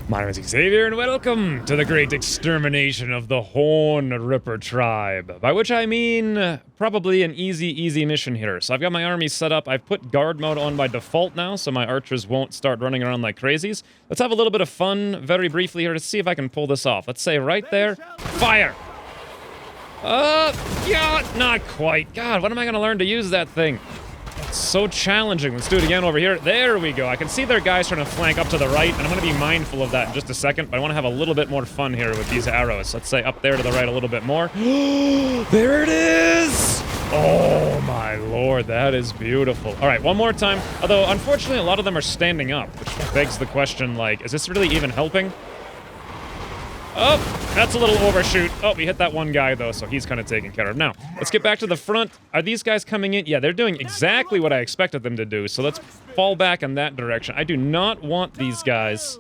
My name is Xavier, and welcome to the great extermination of the Horn Ripper tribe. By which I mean, probably an easy mission here. So I've got my army set up. I've put guard mode on by default now, so my archers won't start running around like crazies. Let's have a little bit of fun very briefly here to see if I can pull this off. Let's say right there, fire! Yeah, not quite. God, when am I going to learn to use that thing? It's so challenging. Let's do it again over here. There we go. I can see their guys trying to flank up to the right, and I'm going to be mindful of that in just a second, but I want to have a little bit more fun here with these arrows. Let's say up there to the right a little bit more. There it is! Oh my lord, that is beautiful. All right, one more time. Although, unfortunately, a lot of them are standing up, which begs the question, like, is this really even helping? Oh, that's a little overshoot. Oh, we hit that one guy, though, so he's kind of taken care of. Now, let's get back to the front. Are these guys coming in? Yeah, they're doing exactly what I expected them to do, so let's fall back in that direction. I do not want these guys.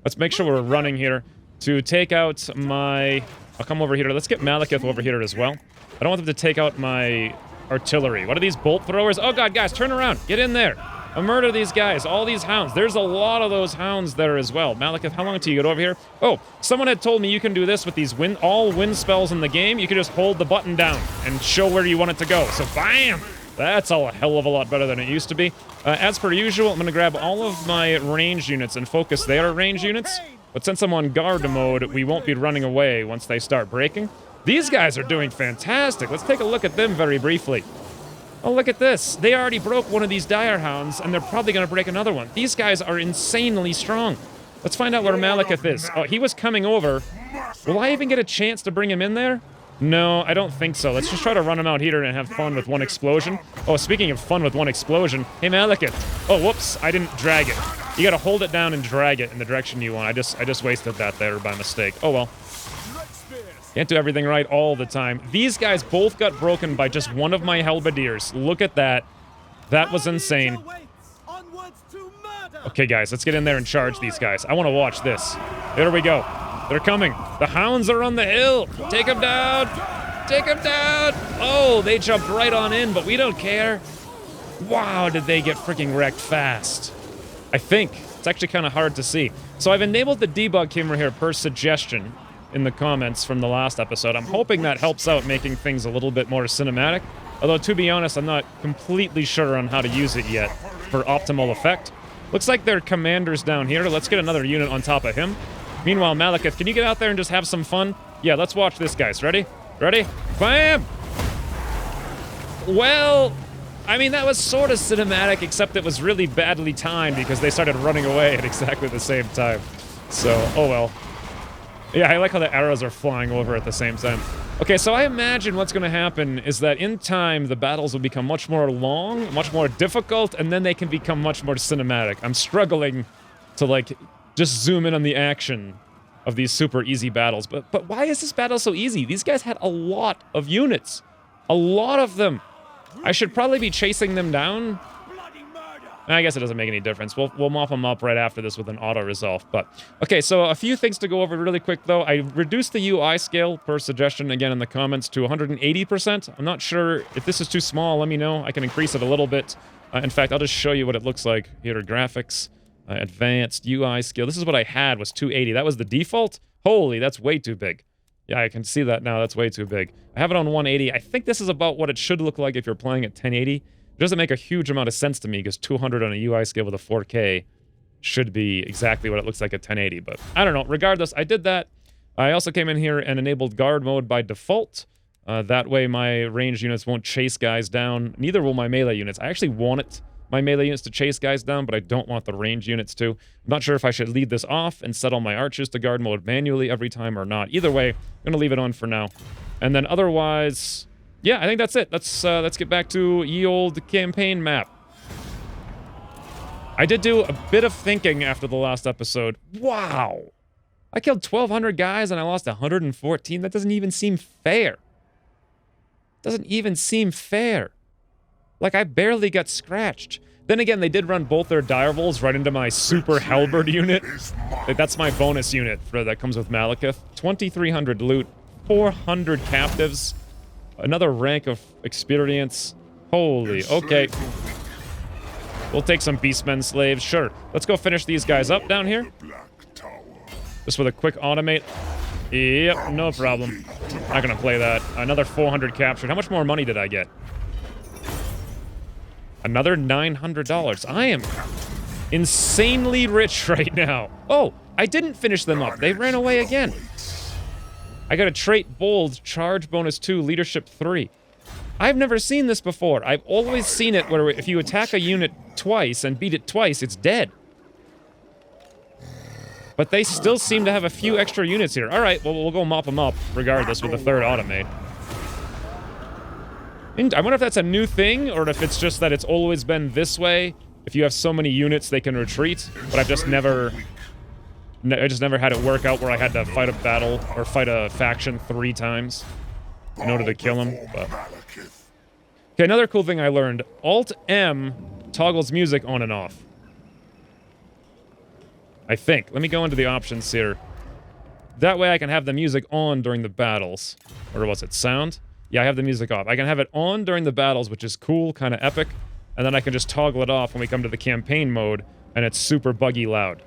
Let's make sure we're running here to take out my... I'll come over here. Let's get Malekith over here as well. I don't want them to take out my artillery. What are these bolt throwers? Oh, God, guys, turn around. Get in there. I'll murder these guys, all these hounds. There's a lot of those hounds there as well. Malekith, how long until you get over here? Oh, someone had told me you can do this with these all wind spells in the game. You can just hold the button down and show where you want it to go. So, bam! That's a hell of a lot better than it used to be. As per usual, I'm going to grab all of my range units and focus their range units. But since I'm on guard mode, we won't be running away once they start breaking. These guys are doing fantastic. Let's take a look at them very briefly. Oh, look at this. They already broke one of these dire hounds, and they're probably going to break another one. These guys are insanely strong. Let's find out where Malekith is. Oh, he was coming over. Will I even get a chance to bring him in there? No, I don't think so. Let's just try to run him out here and have fun with one explosion. Oh, speaking of fun with one explosion. Hey, Malekith. Oh, whoops. I didn't drag it. You got to hold it down and drag it in the direction you want. I just wasted that there by mistake. Oh, well. Can't do everything right all the time. These guys both got broken by just one of my halberdiers. Look at that. That was insane. Okay, guys, let's get in there and charge these guys. I want to watch this. There we go. They're coming. The hounds are on the hill. Take them down. Take them down. Oh, they jumped right on in, but we don't care. Wow, did they get freaking wrecked fast. I think. It's actually kind of hard to see. So I've enabled the debug camera here per suggestion in the comments from the last episode. I'm hoping that helps out making things a little bit more cinematic. Although, to be honest, I'm not completely sure on how to use it yet for optimal effect. Looks like there are commanders down here. Let's get another unit on top of him. Meanwhile, Malekith, can you get out there and just have some fun? Yeah, let's watch this, guys. Ready? Ready? Bam! Well, I mean, that was sort of cinematic, except it was really badly timed because they started running away at exactly the same time. So, oh well. Yeah, I like how the arrows are flying over at the same time. Okay, so I imagine what's going to happen is that in time, the battles will become much more long, much more difficult, and then they can become much more cinematic. I'm struggling to, like, just zoom in on the action of these super easy battles. But why is this battle so easy? These guys had a lot of units. A lot of them. I should probably be chasing them down. I guess it doesn't make any difference. We'll mop them up right after this with an auto-resolve. But okay, so a few things to go over really quick, though. I reduced the UI scale, per suggestion, again in the comments, to 180%. I'm not sure if this is too small. Let me know. I can increase it a little bit. In fact, I'll just show you what it looks like. Here, graphics, advanced, UI scale. This is what I had, was 280. That was the default? Holy, that's way too big. Yeah, I can see that now. That's way too big. I have it on 180. I think this is about what it should look like if you're playing at 1080. It doesn't make a huge amount of sense to me because 200 on a UI scale with a 4K should be exactly what it looks like at 1080, but I don't know. Regardless, I did that. I also came in here and enabled guard mode by default. That way my ranged units won't chase guys down. Neither will my melee units. I actually want my melee units to chase guys down, but I don't want the ranged units to. I'm not sure if I should leave this off and set all my archers to guard mode manually every time or not. Either way, I'm going to leave it on for now. And then otherwise... yeah, I think that's it. Let's get back to ye old campaign map. I did do a bit of thinking after the last episode. Wow! I killed 1,200 guys and I lost 114. That doesn't even seem fair. Doesn't even seem fair. Like, I barely got scratched. Then again, they did run both their direwolves right into my super halberd unit. Like, that's my bonus unit that comes with Malekith. 2,300 loot, 400 captives. Another rank of experience. Holy, okay. We'll take some Beastmen slaves, sure. Let's go finish these guys up down here. Just with a quick automate. Yep, no problem. Not gonna play that. Another 400 captured. How much more money did I get? Another $900. I am insanely rich right now. Oh, I didn't finish them up. They ran away again. I got a trait bold, charge bonus 2, leadership 3. I've never seen this before. I've always seen it where if you attack a unit twice and beat it twice, it's dead. But they still seem to have a few extra units here. All right, well, we'll go mop them up regardless with the third automate. I wonder if that's a new thing, or if it's just that it's always been this way. If you have so many units, they can retreat. But I've just never... I just never had it work out where I had to fight a battle or fight a faction 3 times in order to kill him. But... Okay, another cool thing I learned. Alt-M toggles music on and off. I think. Let me go into the options here. That way I can have the music on during the battles. Or was it sound? Yeah, I have the music off. I can have it on during the battles, which is cool, kind of epic. And then I can just toggle it off when we come to the campaign mode, and it's super buggy loud.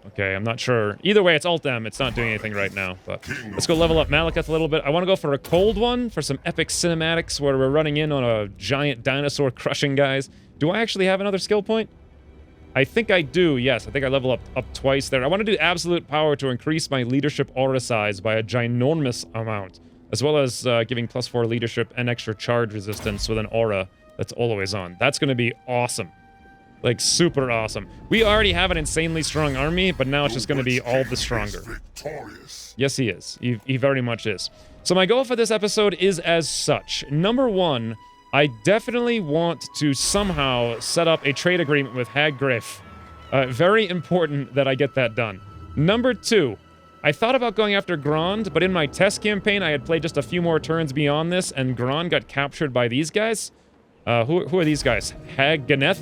Okay, I'm not sure. Either way, it's Alt-M. It's not doing anything right now, but let's go level up Malekith a little bit. I want to go for a cold one for some epic cinematics where we're running in on a giant dinosaur crushing guys. Do I actually have another skill point? I think I do, yes. I think I level up twice there. I want to do absolute power to increase my leadership aura size by a ginormous amount, as well as giving +4 leadership and extra charge resistance with an aura that's always on. That's going to be awesome. Like, super awesome. We already have an insanely strong army, but now it's just going to be all the stronger. Yes, he is. He very much is. So my goal for this episode is as such. Number 1, I definitely want to somehow set up a trade agreement with Haggrif. Very important that I get that done. Number 2, I thought about going after Grond, but in my test campaign, I had played just a few more turns beyond this, and Grond got captured by these guys. Who are these guys? Harganeth?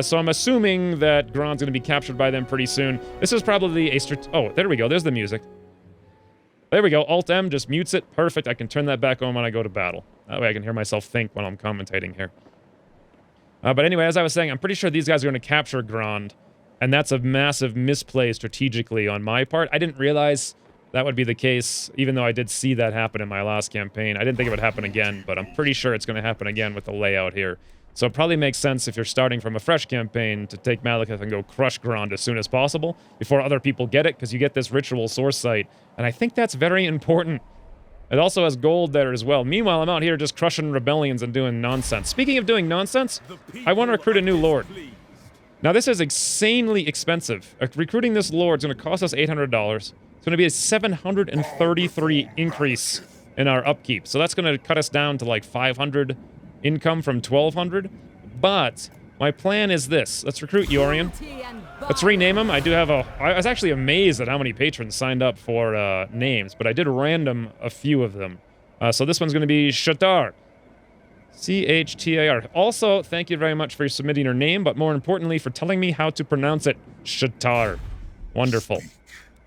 So I'm assuming that Grond's going to be captured by them pretty soon. This is probably a oh, there we go. There's the music. There we go. Alt-M just mutes it. Perfect. I can turn that back on when I go to battle. That way I can hear myself think when I'm commentating here. But anyway, as I was saying, I'm pretty sure these guys are going to capture Grond, and that's a massive misplay strategically on my part. I didn't realize that would be the case, even though I did see that happen in my last campaign. I didn't think it would happen again, but I'm pretty sure it's going to happen again with the layout here. So it probably makes sense if you're starting from a fresh campaign to take Malekith and go crush Grond as soon as possible before other people get it, because you get this ritual source site, and I think that's very important. It also has gold there as well. Meanwhile, I'm out here just crushing rebellions and doing nonsense. Speaking of doing nonsense, I want to recruit a new lord. Now, this is insanely expensive. Recruiting this lord is going to cost us $800. It's going to be a 733 increase in our upkeep. So that's going to cut us down to like 500 income from 1,200. But my plan is this. Let's recruit Yorian. Let's rename him. I was actually amazed at how many patrons signed up for names, but I did random a few of them. So this one's going to be Chtar. C-H-T-A-R. Also, thank you very much for submitting your name, but more importantly, for telling me how to pronounce it. Chtar. Wonderful.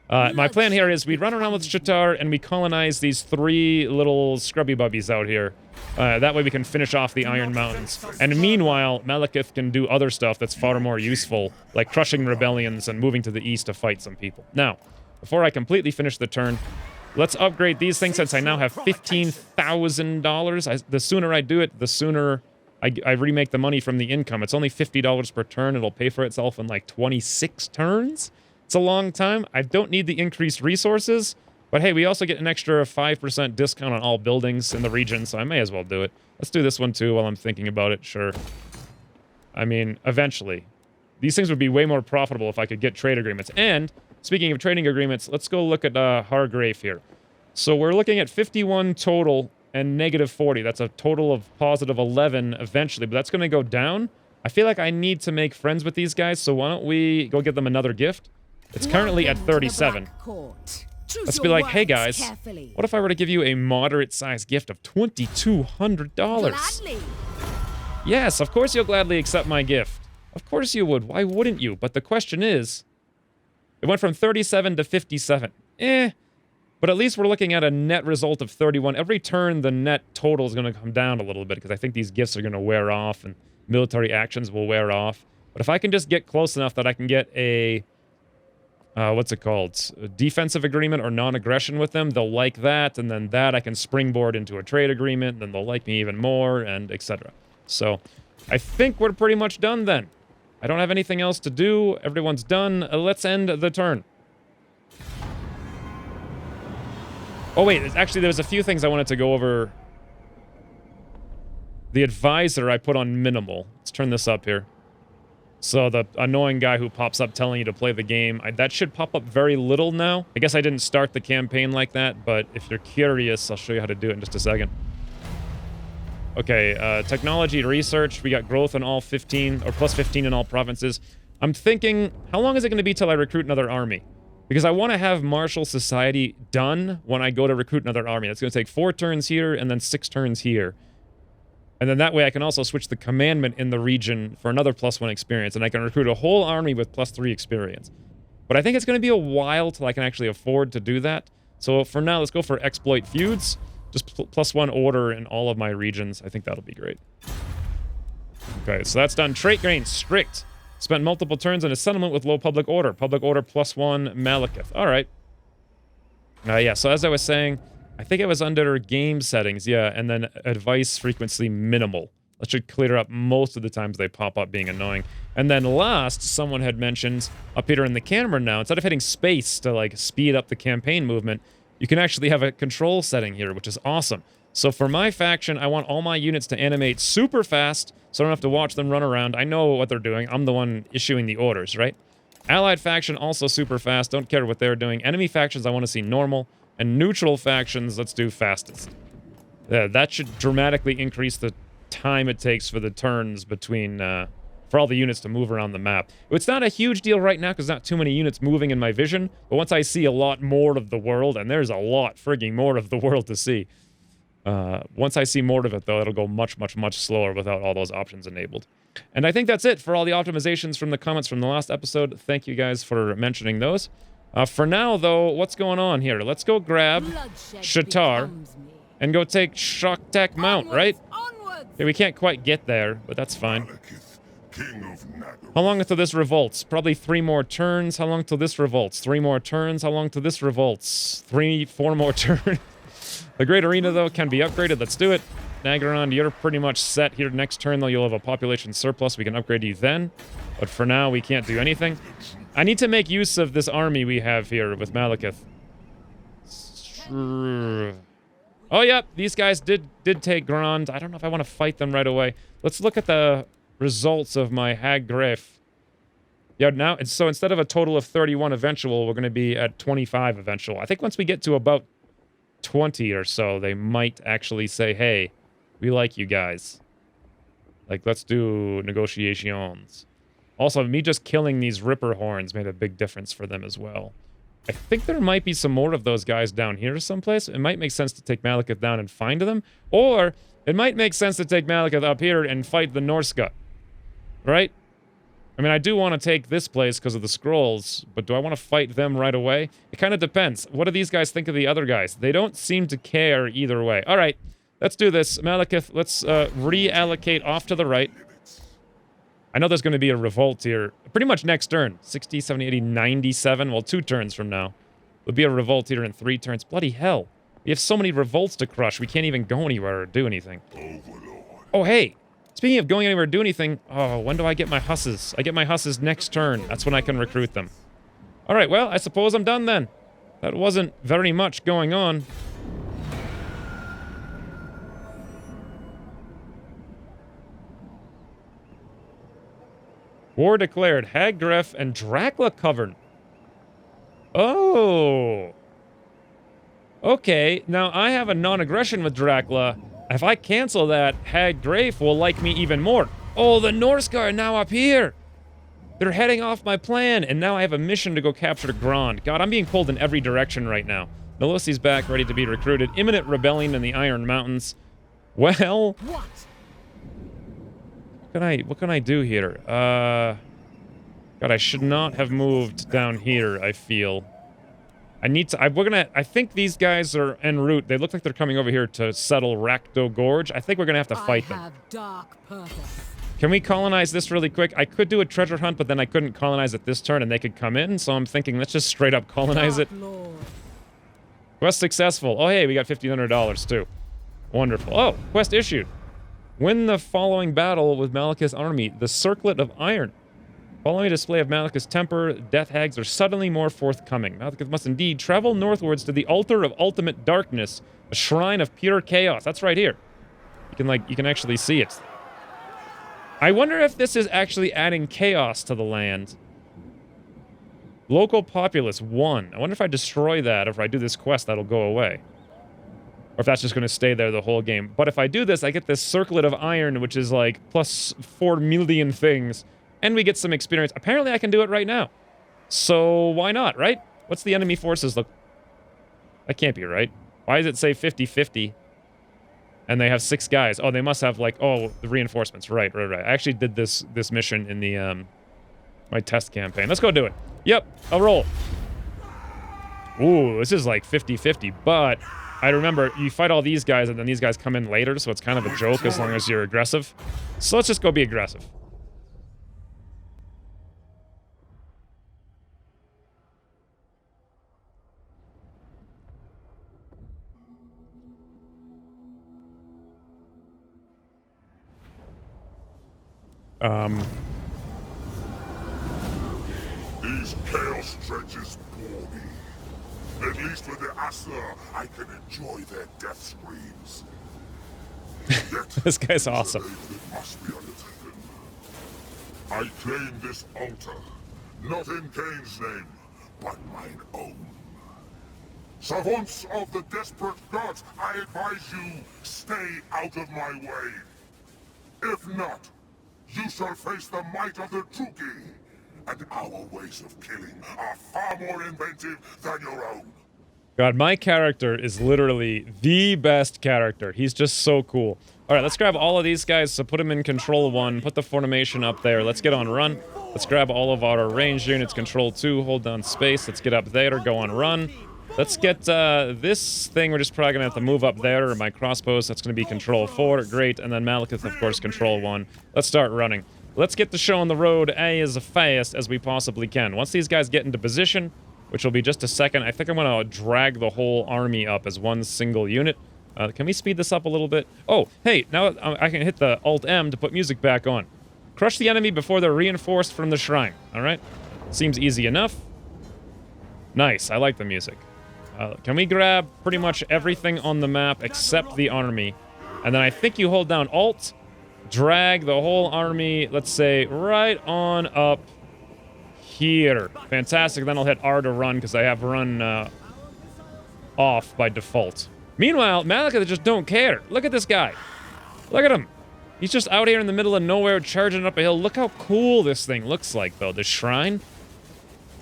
My plan here is we run around with Chtar and we colonize these 3 little scrubby bubbies out here. That way we can finish off the Iron Mountains. And meanwhile, Malekith can do other stuff that's far more useful, like crushing rebellions and moving to the east to fight some people. Now, before I completely finish the turn, let's upgrade these things since I now have $15,000. The sooner I do it, the sooner I remake the money from the income. It's only $50 per turn. It'll pay for itself in like 26 turns. It's a long time. I don't need the increased resources, but hey, we also get an extra 5% discount on all buildings in the region, so I may as well do it. Let's do this one too while I'm thinking about it, sure. I mean, eventually. These things would be way more profitable if I could get trade agreements. And, speaking of trading agreements, let's go look at Hargrave here. So we're looking at 51 total and -40. That's a total of positive 11 eventually, but that's going to go down. I feel like I need to make friends with these guys, so why don't we go get them another gift? It's currently at 37. Let's be like, hey guys, what if I were to give you a moderate-sized gift of $2,200? Yes, of course you'll gladly accept my gift. Of course you would. Why wouldn't you? But the question is, it went from 37 to 57. But at least we're looking at a net result of 31. Every turn, the net total is going to come down a little bit because I think these gifts are going to wear off and military actions will wear off. But if I can just get close enough that I can get a what's it called? A defensive agreement or non-aggression with them. They'll like that, and then that I can springboard into a trade agreement, and then they'll like me even more, and etc. So, I think we're pretty much done then. I don't have anything else to do. Everyone's done. Let's end the turn. Oh wait, actually there was a few things I wanted to go over. The advisor I put on minimal. Let's turn this up here. So the annoying guy who pops up telling you to play the game, that should pop up very little now. I guess I didn't start the campaign like that, but if you're curious, I'll show you how to do it in just a second. Okay, technology research. We got growth in all 15, or plus 15 in all provinces. I'm thinking, how long is it going to be till I recruit another army? Because I want to have martial society done when I go to recruit another army. That's going to take 4 turns here and then 6 turns here. And then that way I can also switch the commandment in the region for another +1 experience, and I can recruit a whole army with +3 experience. But I think it's going to be a while till I can actually afford to do that. So for now, let's go for exploit feuds. Just +1 order in all of my regions. I think that'll be great. Okay, so that's done. Trait grain, strict. Spent multiple turns in a settlement with low public order. Public order +1 Malekith. All right. Yeah, so as I was saying, I think it was under game settings, yeah, and then advice frequency minimal. That should clear up most of the times they pop up being annoying. And then last, someone had mentioned up here in the camera now, instead of hitting space to like speed up the campaign movement, you can actually have a control setting here, which is awesome. So for my faction, I want all my units to animate super fast, so I don't have to watch them run around. I know what they're doing. I'm the one issuing the orders, right? Allied faction, also super fast. Don't care what they're doing. Enemy factions, I want to see normal. And neutral factions, let's do fastest. That should dramatically increase the time it takes for the turns between, for all the units to move around the map. It's not a huge deal right now because not too many units moving in my vision, but once I see a lot more of the world, and there's a lot frigging more of the world to see, once I see more of it, though, it'll go much, much, much slower without all those options enabled. And I think that's it for all the optimizations from the comments from the last episode. Thank you guys for mentioning those. For now, though, what's going on here? Let's go grab Shatar and go take Shoktak Mount, right? Okay, we can't quite get there, but that's fine. How long until this revolts? Probably 3 more turns. How long till this revolts? 3 more turns. How long till this revolts? 4 more turns. The Great Arena, though, can be upgraded. Let's do it. Nagaron, you're pretty much set here. Next turn, though, you'll have a population surplus. We can upgrade you then. But for now, we can't do anything. I need to make use of this army we have here with Malekith. Oh, yep. These guys did take Grand. I don't know if I want to fight them right away. Let's look at the results of my Hag Gref. Yeah, now, so instead of a total of 31 eventual, we're going to be at 25 eventual. I think once we get to about 20 or so, they might actually say, hey, we like you guys. Like, let's do negotiations. Also, me just killing these Ripper Horns made a big difference for them as well. I think there might be some more of those guys down here someplace. It might make sense to take Malekith down and find them. Or, it might make sense to take Malekith up here and fight the Norska. Right? I mean, I do want to take this place because of the scrolls, but do I want to fight them right away? It kind of depends. What do these guys think of the other guys? They don't seem to care either way. All right, let's do this. Malekith, let's reallocate off to the right. I know there's going to be a revolt here. Pretty much next turn. 60, 70, 80, 97. Well, 2 turns from now. There'll be a revolt here in 3 turns. Bloody hell. We have so many revolts to crush. We can't even go anywhere or do anything. Oh, hey. Speaking of going anywhere or do anything, oh, when do I get my husses? I get my husses next turn. That's when I can recruit them. All right, well, I suppose I'm done then. That wasn't very much going on. War declared. Hag Gref and Dracula Cavern. Oh. Okay, now I have a non-aggression with Dracula. If I cancel that, Hag Gref will like me even more. Oh, the Norska are now up here. They're heading off my plan, and now I have a mission to go capture Grand. God, I'm being pulled in every direction right now. Melosi's back, ready to be recruited. Imminent rebellion in the Iron Mountains. Well... What can I do here? God, I should not have moved down here, I feel. I need to... I think these guys are en route. They look like they're coming over here to settle Rakdo Gorge. I think we're gonna have to fight them. I have dark purpose. Can we colonize this really quick? I could do a treasure hunt, but then I couldn't colonize it this turn and they could come in, so I'm thinking let's just straight up colonize it. Quest successful. Oh, hey, we got $1,500 too. Wonderful. Oh, quest issued. Win the following battle with Malekith's army, the Circlet of Iron. Following a display of Malekith's temper, death hags are suddenly more forthcoming. Malekith must indeed travel northwards to the altar of ultimate darkness, a shrine of pure chaos. That's right here. You can actually see it. I wonder if this is actually adding chaos to the land. Local populace 1. I wonder if I destroy that, or if I do this quest, that'll go away. Or if that's just going to stay there the whole game. But if I do this, I get this Circlet of Iron, which is like plus 4 million things. And we get some experience. Apparently I can do it right now. So why not, right? What's the enemy forces look? That can't be right. Why does it say 50-50? And they have 6 guys. Oh, they must have like, oh, the reinforcements. Right. I actually did this mission in the my test campaign. Let's go do it. Yep, I'll roll. Ooh, this is like 50-50, but I remember you fight all these guys and then these guys come in later, so it's kind of a joke as long as you're aggressive. So let's just go be aggressive. These chaos dredges bore me. At least with the Asur, I can enjoy their death screams. Yet, This guy's awesome. it must be undertaken. I claim this altar, not in Cain's name, but mine own. Savants of the desperate gods, I advise you, stay out of my way. If not, you shall face the might of the Tuki, and our ways of killing are far more inventive than your own. God, my character is literally the best character. He's just so cool. All right, let's grab all of these guys. So put them in control 1. Put the formation up there. Let's get on run. Let's grab all of our ranged units. Control 2. Hold down space. Let's get up there. Go on run. Let's get this thing. We're just probably going to have to move up there. My crossbows, that's going to be control 4. Great. And then Malekith, of course, control 1. Let's start running. Let's get the show on the road as fast as we possibly can. Once these guys get into position, which will be just a second, I think I'm going to drag the whole army up as one single unit. Can we speed this up a little bit? Oh, hey, now I can hit the Alt-M to put music back on. Crush the enemy before they're reinforced from the shrine. All right? Seems easy enough. Nice. I like the music. Can we grab pretty much everything on the map except the army? And then I think you hold down Alt, drag the whole army, let's say, right on up here. Fantastic. Then I'll hit R to run, because I have run off by default. Meanwhile, Malekith just don't care. Look at this guy. Look at him. He's just out here in the middle of nowhere charging up a hill. Look how cool this thing looks like, though. The shrine.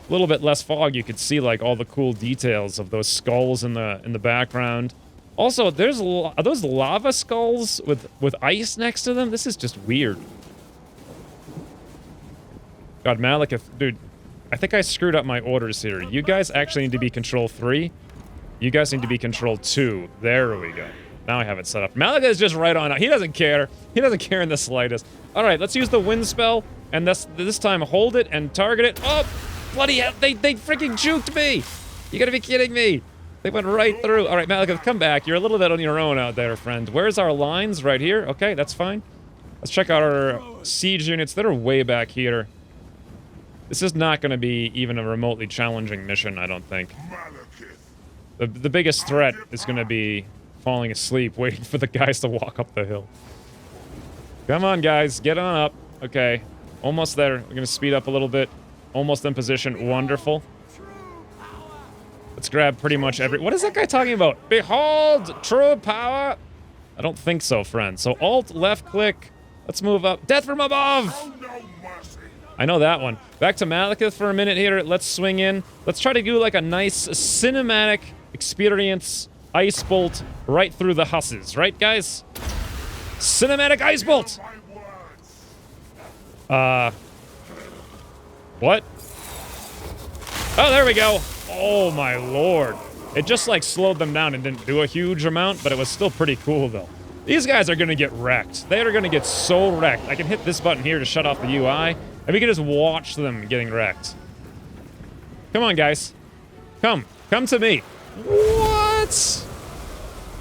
A little bit less fog, you could see like all the cool details of those skulls in the background. Also, there's are those lava skulls with ice next to them? This is just weird. God, Malekith, dude, I think I screwed up my orders here. You guys actually need to be control 3. You guys need to be control 2. There we go. Now I have it set up. Malekith is just right on. He doesn't care. He doesn't care in the slightest. All right, let's use the wind spell, and this time hold it and target it. Oh, bloody hell! They freaking juked me. You gotta be kidding me. They went right through. All right, Malekith, come back. You're a little bit on your own out there, friend. Where's our lines? Right here. Okay, that's fine. Let's check out our siege units. That are way back here. This is not going to be even a remotely challenging mission, I don't think. The biggest threat is going to be falling asleep, waiting for the guys to walk up the hill. Come on, guys. Get on up. Okay. Almost there. We're going to speed up a little bit. Almost in position. Wonderful. Let's grab pretty much every... What is that guy talking about? Behold, true power! I don't think so, friend. So Alt, left click. Let's move up. Death from above! I know that one. Back to Malekith for a minute here. Let's swing in. Let's try to do like a nice cinematic experience. Ice bolt right through the husses. Right, guys? Cinematic ice bolt! What? Oh, there we go. Oh, my lord. It just, like, slowed them down and didn't do a huge amount, but it was still pretty cool, though. These guys are going to get wrecked. They are going to get so wrecked. I can hit this button here to shut off the UI, and we can just watch them getting wrecked. Come on, guys. Come to me. What?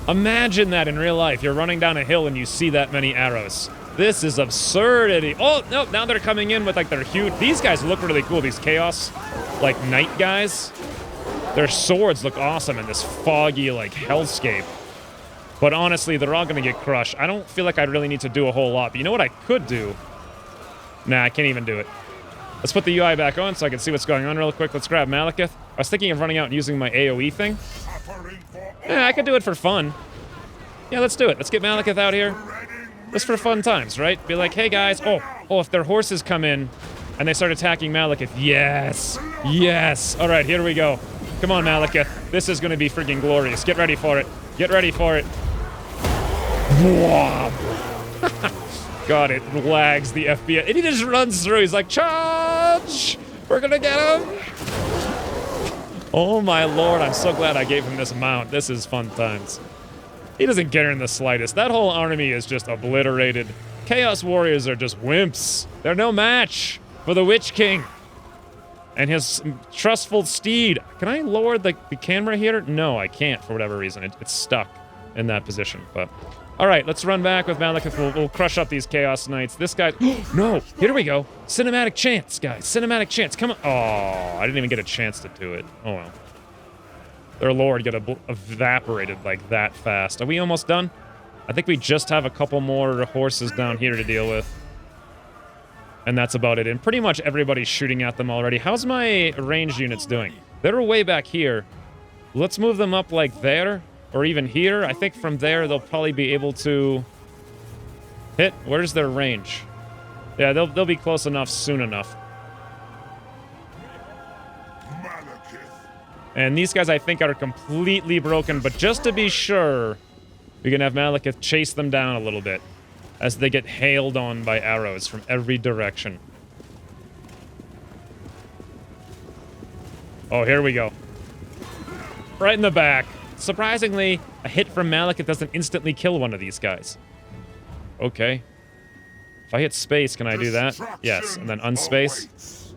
Imagine that in real life. You're running down a hill and you see that many arrows. This is absurdity. Oh, no, now they're coming in with, like, their huge... These guys look really cool, these Chaos, like, knight guys. Their swords look awesome in this foggy, like, hellscape. But honestly, they're all going to get crushed. I don't feel like I really need to do a whole lot. But you know what I could do? Nah, I can't even do it. Let's put the UI back on so I can see what's going on real quick. Let's grab Malekith. I was thinking of running out and using my AoE thing. Yeah, I could do it for fun. Yeah, let's do it. Let's get Malekith out here. Just for fun times, right? Be like, hey guys, oh, if their horses come in and they start attacking Malekith. Yes, yes. All right, here we go. Come on, Malekith. This is going to be freaking glorious. Get ready for it. Get ready for it. God, it lags the FPS. And he just runs through. He's like, charge! We're going to get him. Oh my lord, I'm so glad I gave him this mount. This is fun times. He doesn't care in the slightest. That whole army is just obliterated. Chaos Warriors are just wimps. They're no match for the Witch King and his trustful steed. Can I lower the camera here? No, I can't for whatever reason. It's stuck in that position. But all right, let's run back with Malekith. We'll crush up these Chaos Knights. This guy... No, here we go. Cinematic chance, guys. Cinematic chance. Come on. Oh, I didn't even get a chance to do it. Oh, well. Their lord got evaporated like that fast. Are we almost done? I think we just have a couple more horses down here to deal with. And that's about it. And pretty much everybody's shooting at them already. How's my ranged units doing? They're way back here. Let's move them up like there. Or even here. I think from there they'll probably be able to hit. Where's their range? Yeah, they'll be close enough soon enough. And these guys, I think, are completely broken. But just to be sure, we can have Malekith chase them down a little bit as they get hailed on by arrows from every direction. Oh, here we go. Right in the back. Surprisingly, a hit from Malekith doesn't instantly kill one of these guys. Okay. If I hit space, can I do that? Yes, and then unspace.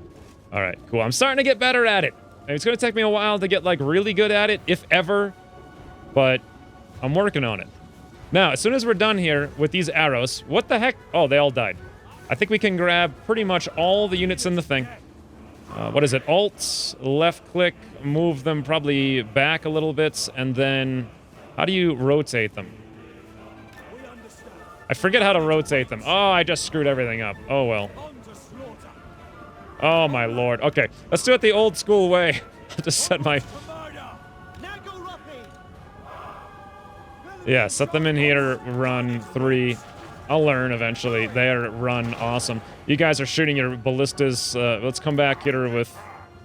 All right, cool. I'm starting to get better at it. It's going to take me a while to get, like, really good at it, if ever. But I'm working on it. Now, as soon as we're done here with these arrows, what the heck? Oh, they all died. I think we can grab pretty much all the units in the thing. What is it? Alt, left click, move them probably back a little bit, and then how do you rotate them? I forget how to rotate them. Oh, I just screwed everything up. Oh, well. Oh, my lord. Okay, let's do it the old school way. I'll just set my... Yeah, set them in here, run 3. I'll learn eventually. There, run, awesome. You guys are shooting your ballistas. Let's come back here with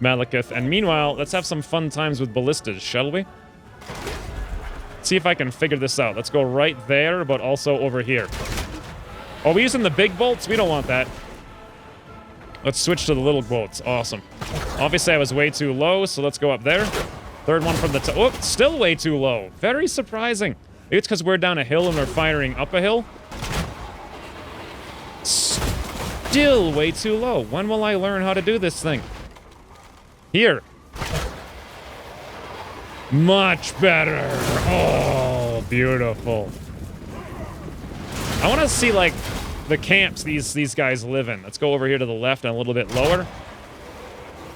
Malekith. And meanwhile, let's have some fun times with ballistas, shall we? See if I can figure this out. Let's go right there, but also over here. Are we using the big bolts? We don't want that. Let's switch to the little bolts. Awesome. Obviously, I was way too low, so let's go up there. Third one from the top. Oh, still way too low. Very surprising. Maybe it's because we're down a hill and we're firing up a hill. Still way too low. When will I learn how to do this thing? Here. Much better. Oh, beautiful. I want to see, like, the camps these guys live in. Let's go over here to the left and a little bit lower.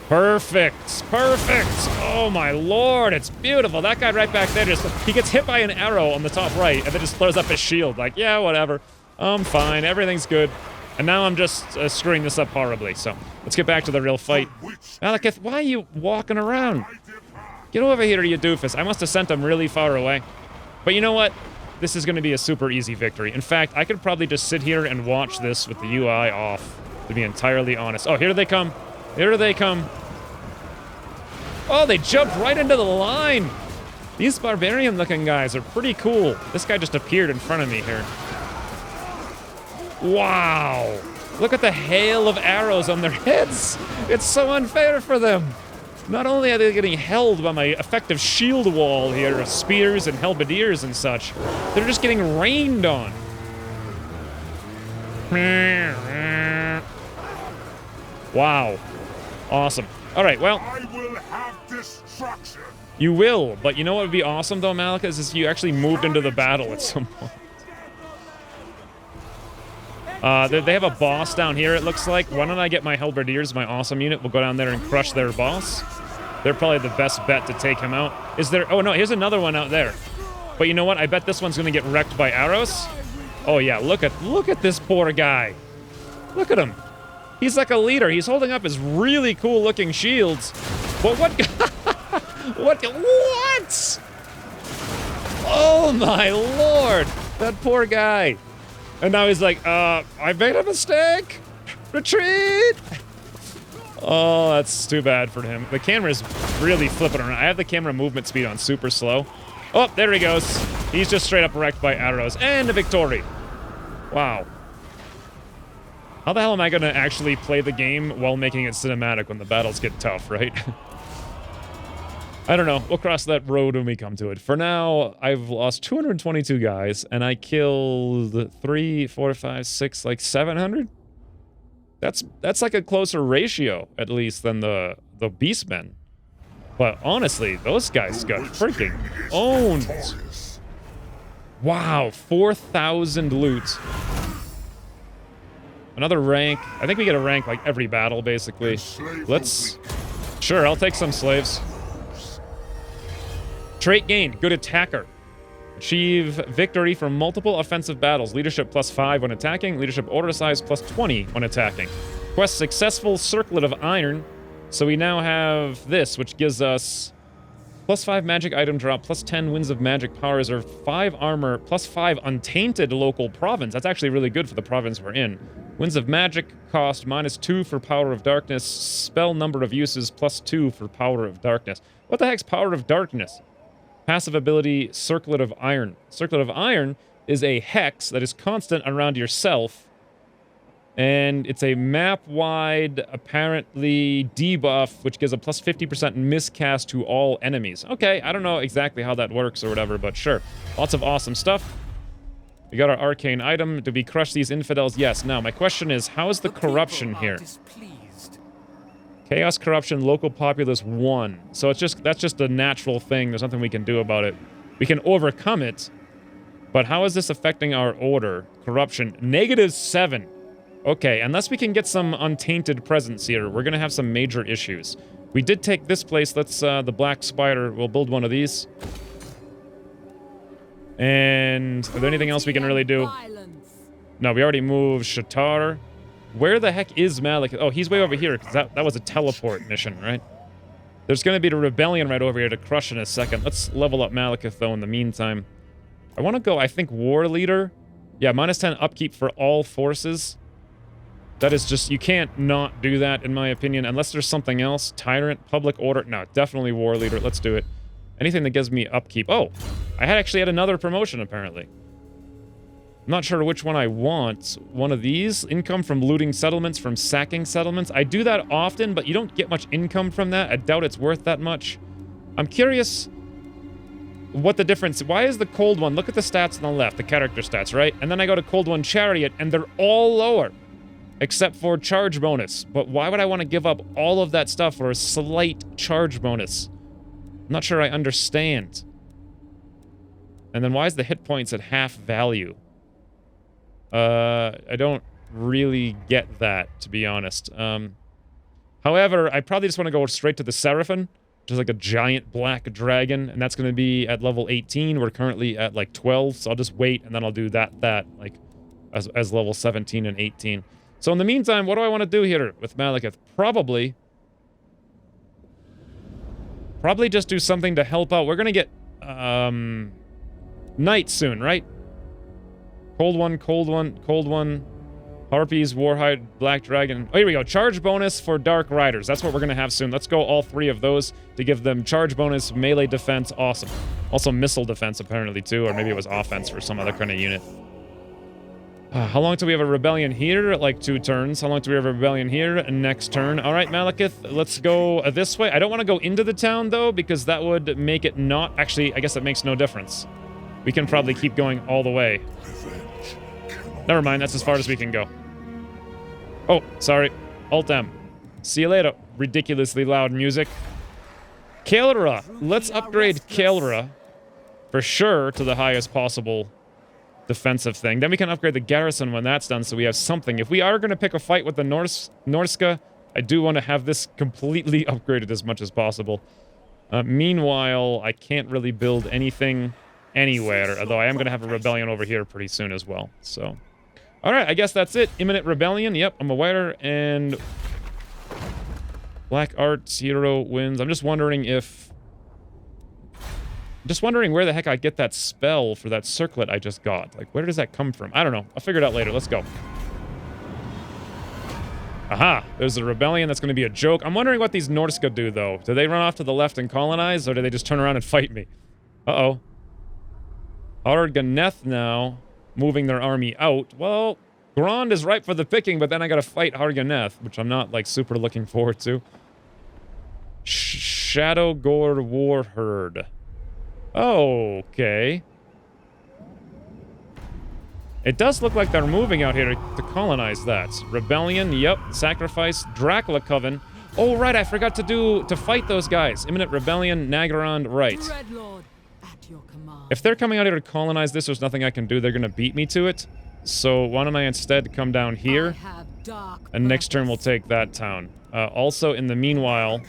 Perfect. Perfect. Oh, my lord. It's beautiful. That guy right back there, he gets hit by an arrow on the top right and then just throws up his shield. Like, yeah, whatever. I'm fine. Everything's good. And now I'm just screwing this up horribly. So let's get back to the real fight. Malekith, why are you walking around? Get over here, you doofus. I must have sent him really far away. But you know what? This is going to be a super easy victory. In fact, I could probably just sit here and watch this with the UI off, to be entirely honest. Oh, here they come. Here they come. Oh, they jumped right into the line. These barbarian-looking guys are pretty cool. This guy just appeared in front of me here. Wow. Look at the hail of arrows on their heads. It's so unfair for them. Not only are they getting held by my effective shield wall here of spears and halberdiers and such, they're just getting rained on. Wow. Awesome. All right, well. I will have destruction. You will, but you know what would be awesome, though, Malekith, is if you actually moved into the battle at some point. They have a boss down here, it looks like. Why don't I get my halberdiers, my awesome unit? We'll go down there and crush their boss. They're probably the best bet to take him out. Is there... Oh, no, here's another one out there. But you know what? I bet this one's going to get wrecked by arrows. Oh, yeah, look at this poor guy. Look at him. He's like a leader. He's holding up his really cool-looking shields. But what... What? Oh, my lord. That poor guy. And now he's like, I made a mistake. Retreat. Oh, that's too bad for him. The camera's really flipping around. I have the camera movement speed on super slow. Oh, there he goes. He's just straight up wrecked by arrows. And a victory. Wow. How the hell am I going to actually play the game while making it cinematic when the battles get tough, right? I don't know. We'll cross that road when we come to it. For now, I've lost 222 guys, and I killed 3, 4, 5, 6, like 700? That's like a closer ratio, at least, than the Beastmen. But honestly, those guys got freaking owned. Wow, 4,000 loot. Another rank. I think we get a rank like every battle, basically. Let's... Sure, I'll take some slaves. Trait gained, good attacker. Achieve victory from multiple offensive battles. Leadership +5 when attacking. Leadership order size +20 when attacking. Quest successful circlet of iron. So we now have this, which gives us +5 magic item drop, +10 winds of magic power reserve, 5 armor, +5 untainted local province. That's actually really good for the province we're in. Winds of magic cost -2 for power of darkness. Spell number of uses +2 for power of darkness. What the heck's power of darkness? Passive ability, Circlet of Iron. Circlet of Iron is a hex that is constant around yourself. And it's a map-wide, apparently, debuff, which gives a +50% miscast to all enemies. Okay, I don't know exactly how that works or whatever, but sure. Lots of awesome stuff. We got our arcane item. Do we crush these infidels? Yes. Now, my question is, how is the corruption here? Chaos, corruption, local populace 1. So that's just a natural thing. There's nothing we can do about it. We can overcome it, but how is this affecting our order? Corruption, -7. Okay, unless we can get some untainted presence here, we're gonna have some major issues. We did take this place. Let's, the Black Spider, we'll build one of these. And is there anything else we can really do? No, we already moved Shatar. Where the heck is Malekith? Oh, he's way over here, because that was a teleport mission, right? There's going to be the rebellion right over here to crush in a second. Let's level up Malekith, though, in the meantime. I want to go, I think, War Leader. Yeah, -10 upkeep for all forces. That is just, you can't not do that, in my opinion, unless there's something else. Tyrant, Public Order. No, definitely War Leader. Let's do it. Anything that gives me upkeep. Oh, I actually had another promotion, apparently. I'm not sure which one I want. One of these. Income from looting settlements, from sacking settlements. I do that often, but you don't get much income from that. I doubt it's worth that much. I'm curious what the difference... Why is the cold one... Look at the stats on the left, the character stats, right? And then I go to cold one chariot, and they're all lower. Except for charge bonus. But why would I want to give up all of that stuff for a slight charge bonus? I'm not sure I understand. And then why is the hit points at half value? I don't really get that, to be honest. However, I probably just want to go straight to the Seraphim, which is like a giant black dragon, and that's going to be at level 18. We're currently at like 12, so I'll just wait, and then I'll do that like as level 17 and 18. So in the meantime, what do I want to do here with Malekith? Probably just do something to help out. We're going to get night soon, right? Cold one, cold one, cold one. Harpies, Warhide, Black Dragon. Oh, here we go. Charge bonus for Dark Riders. That's what we're going to have soon. Let's go all 3 of those to give them charge bonus, melee defense. Awesome. Also missile defense, apparently, too. Or maybe it was offense for some other kind of unit. How long do we have a rebellion here? Like 2 turns. How long do we have a rebellion here? Next turn. All right, Malekith, let's go this way. I don't want to go into the town, though, because that would make it not... Actually, I guess it makes no difference. We can probably keep going all the way. Never mind, that's as far as we can go. Oh, sorry. Alt-M. See you later. Ridiculously loud music. Kael'ra. Let's upgrade Kael'ra for sure to the highest possible defensive thing. Then we can upgrade the garrison when that's done, so we have something. If we are going to pick a fight with the Norska, I do want to have this completely upgraded as much as possible. Meanwhile, I can't really build anything anywhere, although I am going to have a rebellion over here pretty soon as well. So, all right, I guess that's it. Imminent rebellion. Yep, I'm aware. And Black Arts hero wins. I'm just wondering if... Just wondering where the heck I get that spell for that circlet I just got. Like, where does that come from? I don't know. I'll figure it out later. Let's go. Aha! There's a rebellion. That's going to be a joke. I'm wondering what these Norska do, though. Do they run off to the left and colonize, or do they just turn around and fight me? Uh-oh. Arganeth now, moving their army out. Well, Grond is ripe for the picking, but then I gotta fight Arganeth, which I'm not, like, super looking forward to. Shadowgore Warherd. Okay. It does look like they're moving out here to colonize that. Rebellion, yep. Sacrifice, Dracula Coven. Oh, right, I forgot to fight those guys. Imminent Rebellion, Naggarond, right. If they're coming out here to colonize this, there's nothing I can do. They're gonna beat me to it. So why don't I instead come down here? And next turn we'll take that town. Also, in the meanwhile...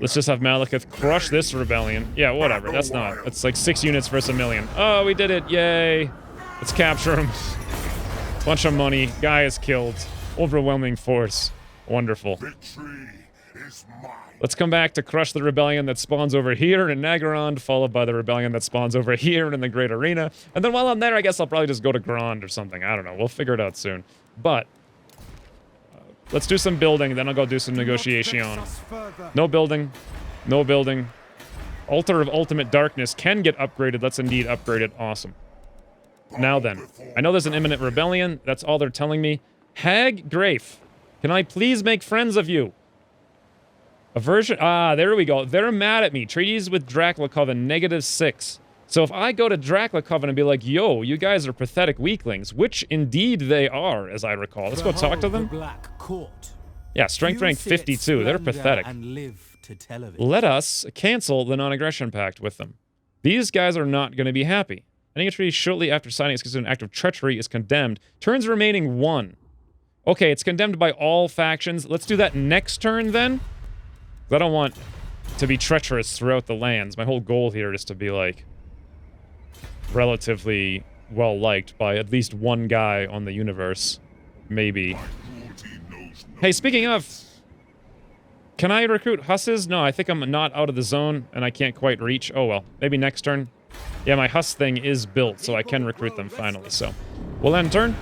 Let's just have Malekith crush this rebellion. Yeah, whatever. That's not... It's like 6 units versus 1,000,000. Oh, we did it. Yay. Let's capture him. Bunch of money. Guy is killed. Overwhelming force. Wonderful. Let's come back to crush the rebellion that spawns over here in Naggarond, followed by the rebellion that spawns over here in the Great Arena. And then while I'm there, I guess I'll probably just go to Grond or something. I don't know. We'll figure it out soon. But... let's do some building, then I'll go do some negotiation. No building. No building. Altar of Ultimate Darkness can get upgraded. Let's indeed upgrade it. Awesome. Now then. I know there's an imminent rebellion. That's all they're telling me. Hag Grafe. Can I please make friends of you? Aversion. Ah, there we go. They're mad at me. Treaties with Dracula Coven, -6. So if I go to Dracula Coven and be like, yo, you guys are pathetic weaklings, which indeed they are, as I recall. Let's go talk to them. Yeah, strength rank 52. They're pathetic. Let us cancel the non-aggression pact with them. These guys are not going to be happy. Ending a treaty shortly after signing is considered an act of treachery is condemned. Turns remaining 1. Okay, it's condemned by all factions. Let's do that next turn, then. I don't want to be treacherous throughout the lands. My whole goal here is to be, like, relatively well-liked by at least one guy on the universe. Maybe. Hey, speaking of... Can I recruit Husses? No, I think I'm not out of the zone, and I can't quite reach. Oh, well. Maybe next turn. Yeah, my Huss thing is built, so I can recruit them finally, so... we'll end turn.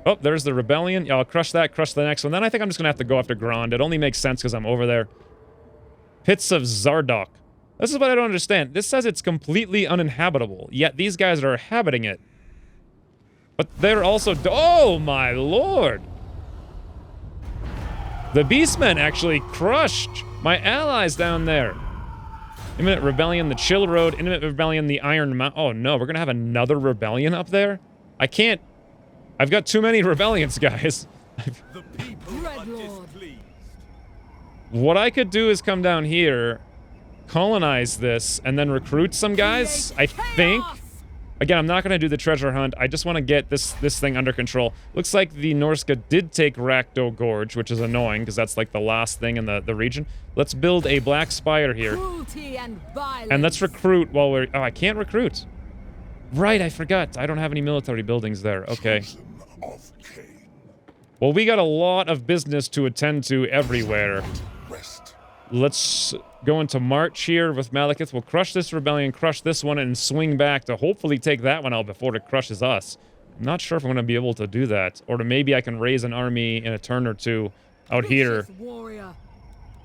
Oh, there's the rebellion. Yeah, I'll crush that, crush the next one. Then I think I'm just gonna have to go after Grond. It only makes sense because I'm over there. Pits of Zardok. This is what I don't understand. This says it's completely uninhabitable, yet these guys are inhabiting it. But they're also... oh, my lord! The Beastmen actually crushed my allies down there. Imminent Rebellion, the Chill Road. Imminent Rebellion, the Iron Mountain. Oh, no, we're gonna have another rebellion up there? I can't... I've got too many rebellions, guys. What I could do is come down here, colonize this, and then recruit some guys, I think. Again, I'm not going to do the treasure hunt. I just want to get this thing under control. Looks like the Norska did take Rakdo Gorge, which is annoying, because that's like the last thing in the region. Let's build a Black Spire here. And let's recruit while we're... oh, I can't recruit. Right, I forgot. I don't have any military buildings there. Okay. Well, we got a lot of business to attend to everywhere. Let's go into March here with Malekith. We'll crush this rebellion, crush this one, and swing back to hopefully take that one out before it crushes us. I'm not sure if I'm going to be able to do that. Or maybe I can raise an army in a turn or two out here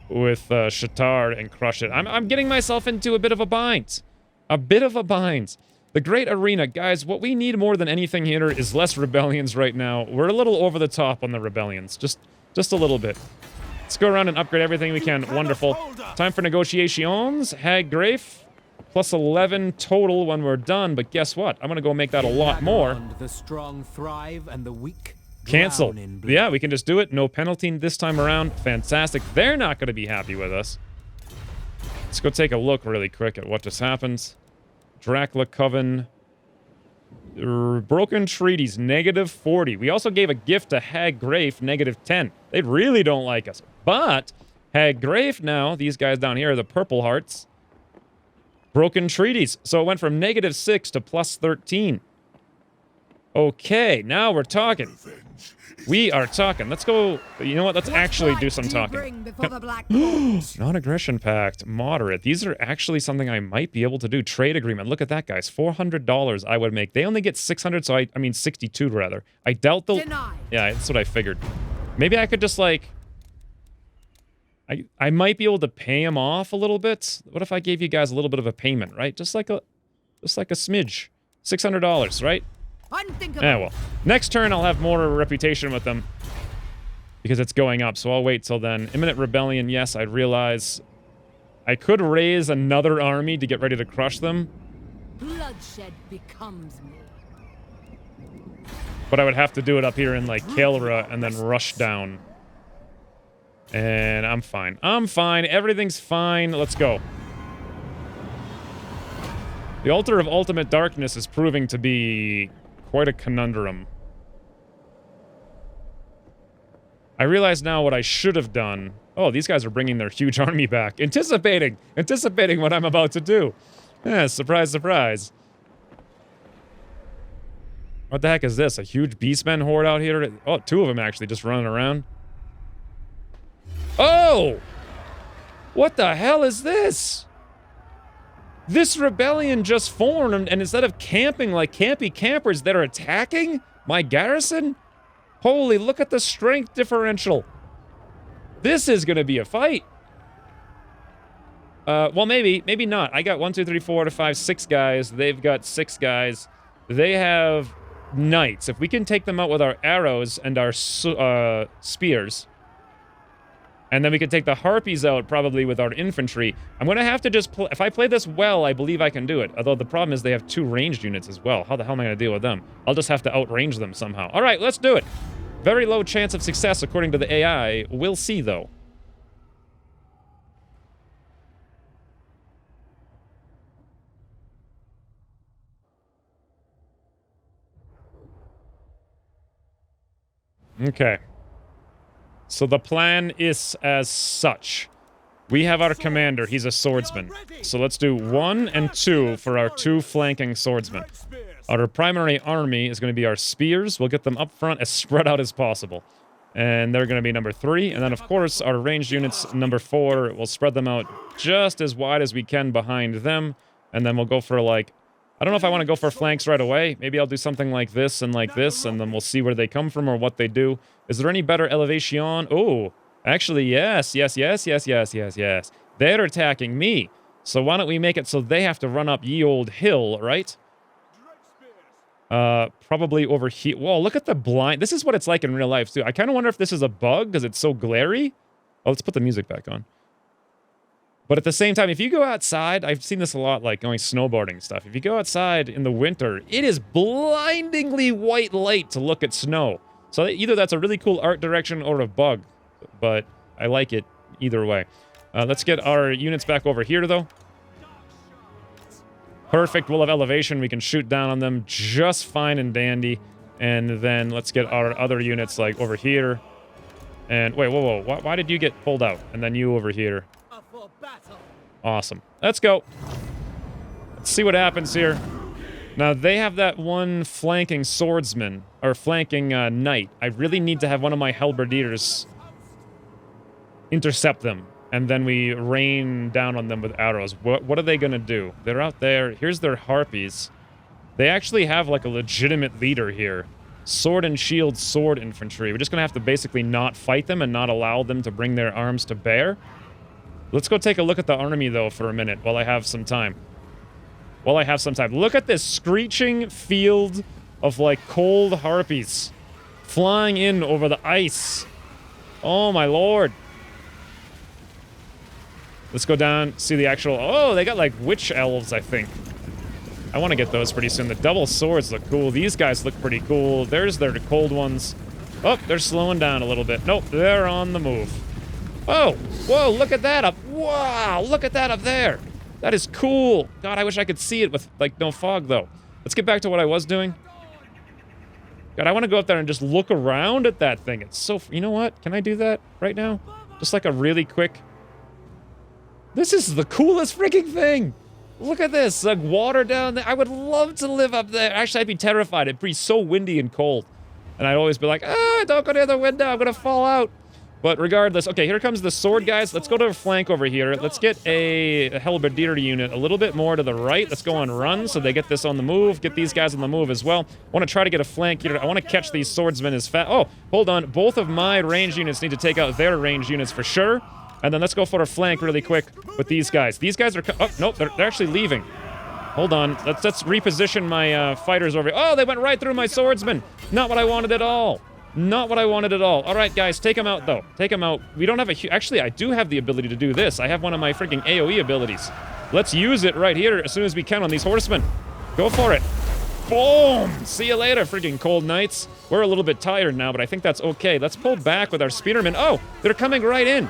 with Shatar and crush it. I'm getting myself into a bit of a bind. A bit of a bind. The Great Arena. Guys, what we need more than anything here is less rebellions right now. We're a little over the top on the rebellions. Just a little bit. Let's go around and upgrade everything we can. Wonderful. Time for negotiations. Hag Grafe. Plus 11 total when we're done. But guess what? I'm going to go make that a lot more. The strong thrive and the weak cancel. Yeah, we can just do it. No penalty this time around. Fantastic. They're not going to be happy with us. Let's go take a look really quick at what just happened. Dracula Coven. Broken Treaties, -40. We also gave a gift to Hag Grafe, -10. They really don't like us. But Hag Grafe now, these guys down here are the Purple Hearts. Broken Treaties. So it went from -6 to +13. Okay, now we're talking. We are talking. Let's go. You know what? Let's actually do some talking. Non-aggression pact. Moderate. These are actually something I might be able to do. Trade agreement. Look at that, guys. $400 I would make. They only get 600, so I mean 62 rather. I doubt they'll... Yeah, that's what I figured. Maybe I could just like... I might be able to pay them off a little bit. What if I gave you guys a little bit of a payment, right? Just like a smidge. $600, right? Yeah, well. Next turn, I'll have more reputation with them. Because it's going up, so I'll wait till then. Imminent rebellion, yes, I realize. I could raise another army to get ready to crush them. Bloodshed becomes me. But I would have to do it up here in, like, Kael'ra and then rush down. And I'm fine. I'm fine. Everything's fine. Let's go. The Altar of Ultimate Darkness is proving to be quite a conundrum. I realize now what I should have done. Oh, these guys are bringing their huge army back. Anticipating what I'm about to do. Yeah, surprise, surprise. What the heck is this? A huge Beastmen horde out here? Oh, two of them actually just running around. Oh! What the hell is this? This rebellion just formed, and instead of camping like campy campers that are attacking my garrison? Holy, look at the strength differential. This is gonna be a fight. Well, maybe not. I got 1, 2, 3, 4, 5, 6 guys. They've got 6 guys. They have knights. If we can take them out with our arrows and our spears, and then we could take the harpies out probably with our infantry. I'm going to have to just... If I play this well, I believe I can do it. Although the problem is they have 2 ranged units as well. How the hell am I going to deal with them? I'll just have to outrange them somehow. All right, let's do it. Very low chance of success according to the AI. We'll see, though. Okay. So the plan is as such. We have our commander. He's a swordsman. So let's do 1 and 2 for our 2 flanking swordsmen. Our primary army is going to be our spears. We'll get them up front as spread out as possible. And they're going to be number 3. And then, of course, our ranged units, number 4. We'll spread them out just as wide as we can behind them. And then we'll go for, like... I don't know if I want to go for flanks right away. Maybe I'll do something like this, and then we'll see where they come from or what they do. Is there any better elevation? Oh, actually, yes. They're attacking me. So why don't we make it so they have to run up ye old hill, right? Probably over here. Whoa, look at the blind. This is what it's like in real life, too. I kind of wonder if this is a bug because it's so glary. Oh, let's put the music back on. But at the same time, if you go outside, I've seen this a lot, like going snowboarding and stuff. If you go outside in the winter, it is blindingly white light to look at snow. So either that's a really cool art direction or a bug, but I like it either way. Let's get our units back over here, though. Perfect. We'll have elevation. We can shoot down on them just fine and dandy. And then let's get our other units, like, over here. And wait, whoa. Why did you get pulled out? And then you over here. Awesome. Let's go. Let's see what happens here. Now, they have that one flanking swordsman, or flanking knight. I really need to have one of my halberdiers intercept them, and then we rain down on them with arrows. What are they going to do? They're out there. Here's their harpies. They actually have, like, a legitimate leader here. Sword and shield, sword infantry. We're just going to have to basically not fight them and not allow them to bring their arms to bear. Let's go take a look at the army, though, for a minute while I have some time. while I have some time. Look at this screeching field of, like, cold harpies flying in over the ice. Oh, my lord. Let's go down, see the actual... Oh, they got, like, witch elves, I think. I want to get those pretty soon. The double swords look cool. These guys look pretty cool. There's their cold ones. Oh, they're slowing down a little bit. Nope, they're on the move. Oh, whoa, look at that up. Wow, look at that up there. That is cool. God, I wish I could see it with, like, no fog, though. Let's get back to what I was doing. God, I want to go up there and just look around at that thing. It's so... You know what? Can I do that right now? Just like a really quick... This is the coolest freaking thing. Look at this. Like, water down there. I would love to live up there. Actually, I'd be terrified. It'd be so windy and cold. And I'd always be like, ah, don't go near the window. I'm going to fall out. But regardless, okay, here comes the sword guys. Let's go to a flank over here. Let's get a halberdier unit a little bit more to the right. Let's go on run so they get this on the move. Get these guys on the move as well. I want to try to get a flank here. I want to catch these swordsmen as fast. Oh, hold on. Both of my ranged units need to take out their ranged units for sure. And then let's go for a flank really quick with these guys. These guys are... Oh, nope, they're actually leaving. Hold on. Let's reposition my fighters over here. Oh, they went right through my swordsmen. Not what I wanted at all. Not what I wanted at all. All right, guys, take them out, though. Take them out. We don't have a... Actually, I do have the ability to do this. I have one of my freaking AoE abilities. Let's use it right here as soon as we can on these horsemen. Go for it. Boom! See you later, freaking cold knights. We're a little bit tired now, but I think that's okay. Let's pull back with our spearmen. Oh, they're coming right in.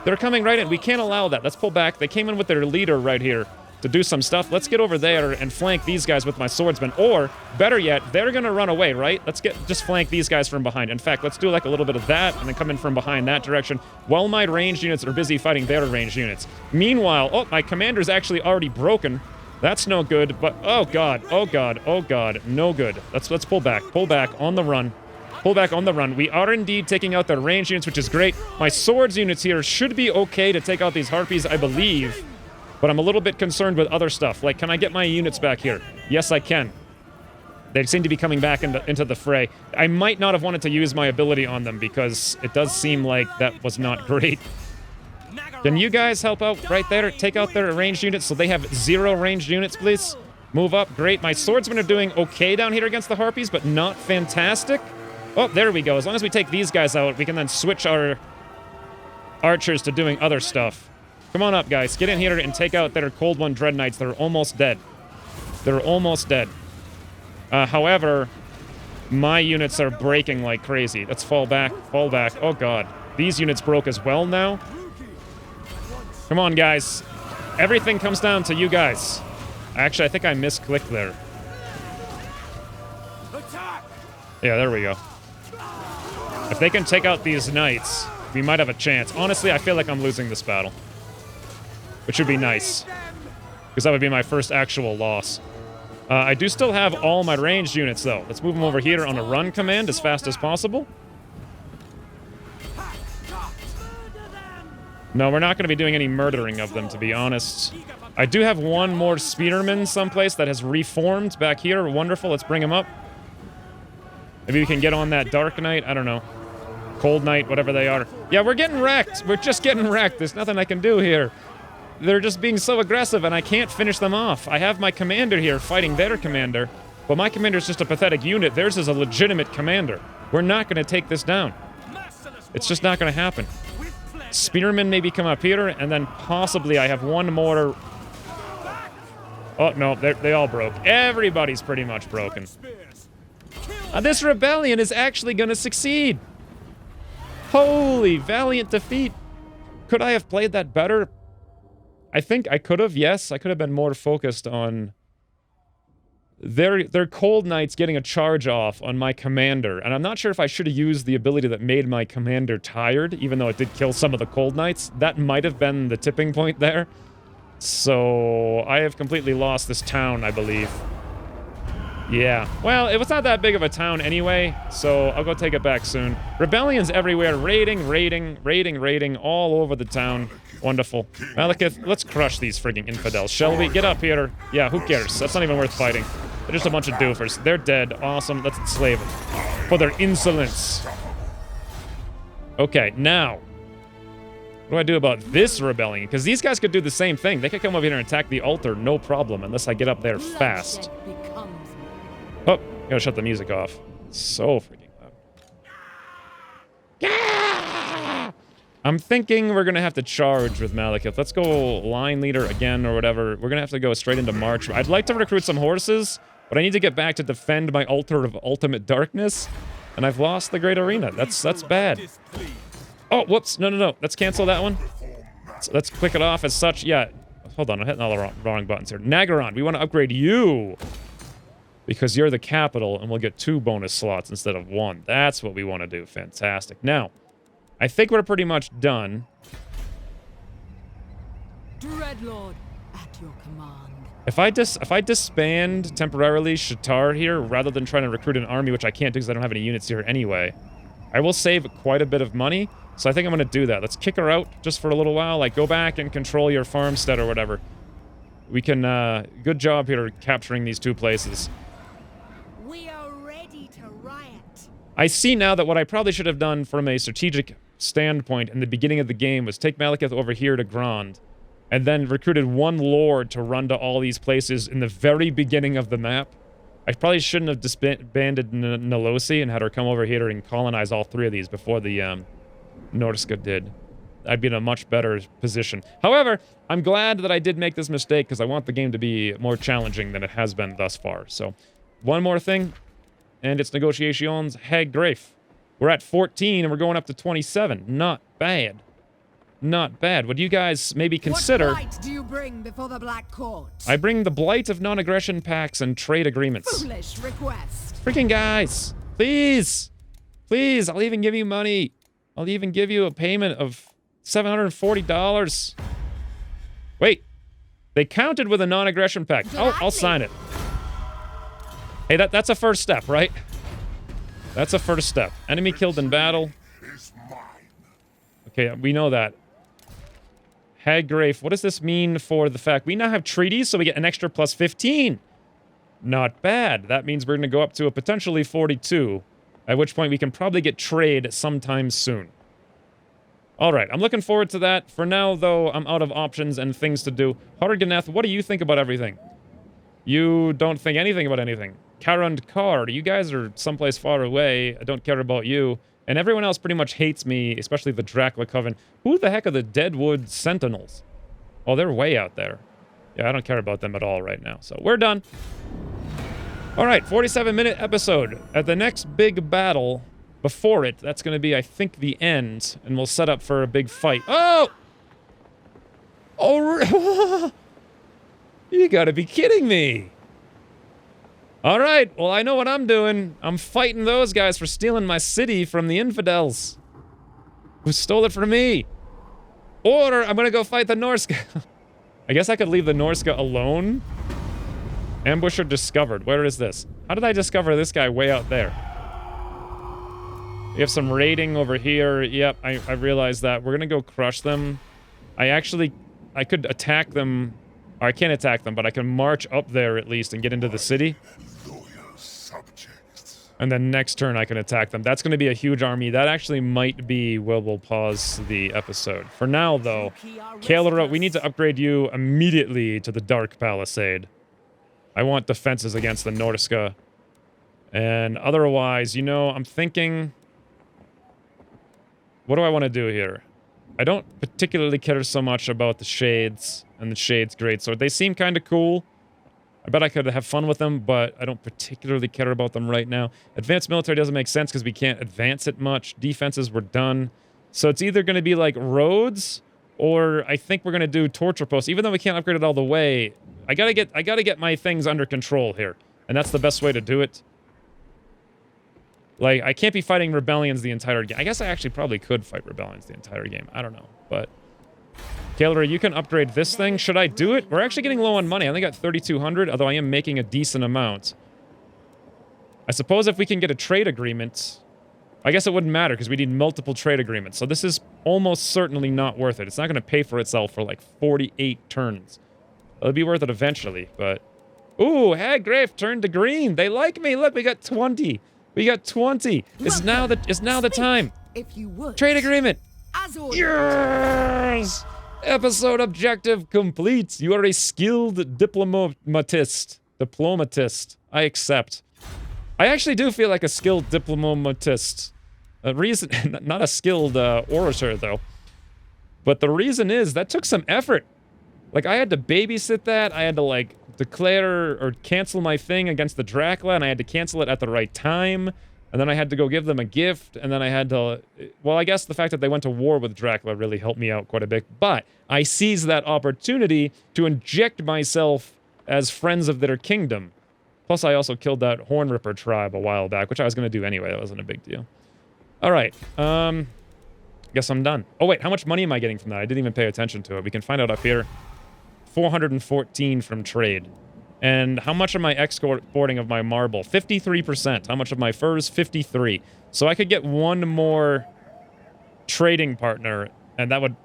They're coming right in. We can't allow that. Let's pull back. They came in with their leader right here to do some stuff. Let's get over there and flank these guys with my swordsmen. Or, better yet, they're going to run away, right? Let's just flank these guys from behind. In fact, let's do like a little bit of that and then come in from behind that direction while my ranged units are busy fighting their ranged units. Meanwhile, oh, my commander's actually already broken. That's no good, but oh god, oh god, oh god, no good. Let's pull back on the run. Pull back on the run. We are indeed taking out their ranged units, which is great. My swords units here should be okay to take out these harpies, I believe. But I'm a little bit concerned with other stuff. Like, can I get my units back here? Yes, I can. They seem to be coming back into the fray. I might not have wanted to use my ability on them because it does seem like that was not great. Can you guys help out right there? Take out their ranged units so they have 0 ranged units, please. Move up. Great. My swordsmen are doing okay down here against the harpies, but not fantastic. Oh, there we go. As long as we take these guys out, we can then switch our archers to doing other stuff. Come on up, guys. Get in here and take out their Cold One Dread Knights. They're almost dead. They're almost dead. However, my units are breaking like crazy. Let's fall back. Fall back. Oh, God. These units broke as well now. Come on, guys. Everything comes down to you guys. Actually, I think I misclicked there. Yeah, there we go. If they can take out these knights, we might have a chance. Honestly, I feel like I'm losing this battle. Which would be nice. Because that would be my first actual loss. I do still have all my ranged units, though. Let's move them over here on a run command as fast as possible. No, we're not going to be doing any murdering of them, to be honest. I do have one more spearman someplace that has reformed back here. Wonderful. Let's bring him up. Maybe we can get on that Dark Knight. I don't know. Cold Knight, whatever they are. Yeah, we're getting wrecked. We're just getting wrecked. There's nothing I can do here. They're just being so aggressive, and I can't finish them off. I have my commander here fighting their commander, but my commander's just a pathetic unit. Theirs is a legitimate commander. We're not going to take this down. It's just not going to happen. Spearmen maybe come up here, and then possibly I have one more... Oh, no, they all broke. Everybody's pretty much broken. This rebellion is actually going to succeed. Holy valiant defeat. Could I have played that better? I think I could have, yes. I could have been more focused on their Cold Knights getting a charge off on my commander. And I'm not sure if I should have used the ability that made my commander tired, even though it did kill some of the Cold Knights. That might have been the tipping point there. So I have completely lost this town, I believe. Yeah, well, it was not that big of a town anyway, so I'll go take it back soon. Rebellions everywhere, raiding all over the town. Wonderful. Malekith, let's crush these frigging infidels, shall we? Get up here. Yeah, who cares? That's not even worth fighting. They're just a bunch of doofers. They're dead. Awesome. Let's enslave them. For their insolence. Okay, now. What do I do about this rebellion? Because these guys could do the same thing. They could come over here and attack the altar, no problem, unless I get up there fast. Bloodshed becomes me. Oh, gotta shut the music off. It's so freaking loud. Yeah! I'm thinking we're gonna have to charge with Malekith. Let's go line leader again or whatever. We're gonna have to go straight into March. I'd like to recruit some horses, but I need to get back to defend my altar of ultimate darkness. And I've lost the Great Arena. That's bad. Oh, whoops. No. Let's cancel that one. So let's click it off as such. Yeah. Hold on. I'm hitting all the wrong buttons here. Nagaron, we want to upgrade you. Because you're the capital, and we'll get 2 bonus slots instead of 1. That's what we want to do. Fantastic. Now, I think we're pretty much done. Dreadlord, at your command. If I disband temporarily Shatar here, rather than trying to recruit an army, which I can't do because I don't have any units here anyway, I will save quite a bit of money. So I think I'm going to do that. Let's kick her out just for a little while. Like, go back and control your farmstead or whatever. We can, good job here capturing these 2 places. We are ready to riot. I see now that what I probably should have done from a strategic standpoint in the beginning of the game was take Malekith over here to Grand, and then recruited 1 lord to run to all these places in the very beginning of the map. I probably shouldn't have disbanded Nolosi and had her come over here and colonize all 3 of these before the Norska did. I'd be in a much better position. However, I'm glad that I did make this mistake because I want the game to be more challenging than it has been thus far. So, one more thing, and it's negotiations. Hag Grafe. We're at 14 and we're going up to 27. Not bad. Not bad. Would you guys maybe consider... What blight do you bring before the Black Court? I bring the blight of non-aggression pacts and trade agreements. Foolish request. Freaking guys. Please. Please, I'll even give you money. I'll even give you a payment of $740. Wait. They counted with a non-aggression pact. Oh, I'll sign it. Hey, that's a first step, right? That's a first step. Enemy killed in battle. Okay, we know that. Haggrafe, what does this mean for the fact we now have treaties, so we get an extra plus 15? Not bad. That means we're going to go up to a potentially 42, at which point we can probably get trade sometime soon. All right, I'm looking forward to that. For now, though, I'm out of options and things to do. Harganeth, what do you think about everything? You don't think anything about anything. Karund Kar, you guys are someplace far away. I don't care about you. And everyone else pretty much hates me, especially the Dracula Coven. Who the heck are the Deadwood Sentinels? Oh, they're way out there. Yeah, I don't care about them at all right now. So we're done. All right, 47-minute episode. At the next big battle, before it, that's going to be, I think, the end. And we'll set up for a big fight. Oh! Oh, you gotta be kidding me. All right, well, I know what I'm doing. I'm fighting those guys for stealing my city from the infidels who stole it from me. Or I'm gonna go fight the Norska. I guess I could leave the Norska alone. Ambusher discovered. Where is this? How did I discover this guy way out there? We have some raiding over here. Yep, I realized that. We're gonna go crush them. I could attack them. Or I can't attack them, but I can march up there at least and get into the city. And then next turn I can attack them. That's going to be a huge army. That actually might be where we'll pause the episode. For now, though, Kael'ra, we need to upgrade you immediately to the Dark Palisade. I want defenses against the Norska. And otherwise, you know, I'm thinking... What do I want to do here? I don't particularly care so much about the Shades and the Shades Greatsword. They seem kind of cool. I bet I could have fun with them, but I don't particularly care about them right now. Advanced military doesn't make sense because we can't advance it much. Defenses were done. So it's either going to be like roads, or I think we're going to do torture posts. Even though we can't upgrade it all the way, I gotta get my things under control here. And that's the best way to do it. Like, I can't be fighting rebellions the entire game. I guess I actually probably could fight rebellions the entire game. I don't know, but... Kael'ra, you can upgrade this thing. Should I do it? We're actually getting low on money. I only got 3,200, although I am making a decent amount. I suppose if we can get a trade agreement... I guess it wouldn't matter, because we need multiple trade agreements. So this is almost certainly not worth it. It's not going to pay for itself for, like, 48 turns. It'll be worth it eventually, but... Ooh, Haggrafe turned to green. They like me. Look, we got 20. We got 20. It's now the time. If you would. Trade agreement. As ordered. Yes! Episode objective complete. You are a skilled diplomatist. I accept. I actually do feel like a skilled diplomatist. A reason, not a skilled orator though. But the reason is that took some effort. Like I had to babysit that. I had to like declare or cancel my thing against the Dracula, and I had to cancel it at the right time. And then I had to go give them a gift, and then I had to... Well, I guess the fact that they went to war with Dracula really helped me out quite a bit. But I seized that opportunity to inject myself as friends of their kingdom. Plus, I also killed that Hornripper tribe a while back, which I was going to do anyway. That wasn't a big deal. All right. Guess I'm done. Oh, wait. How much money am I getting from that? I didn't even pay attention to it. We can find out up here. 414 from trade. And how much am I exporting of my marble? 53%. How much of my furs? 53. So I could get one more trading partner, and that would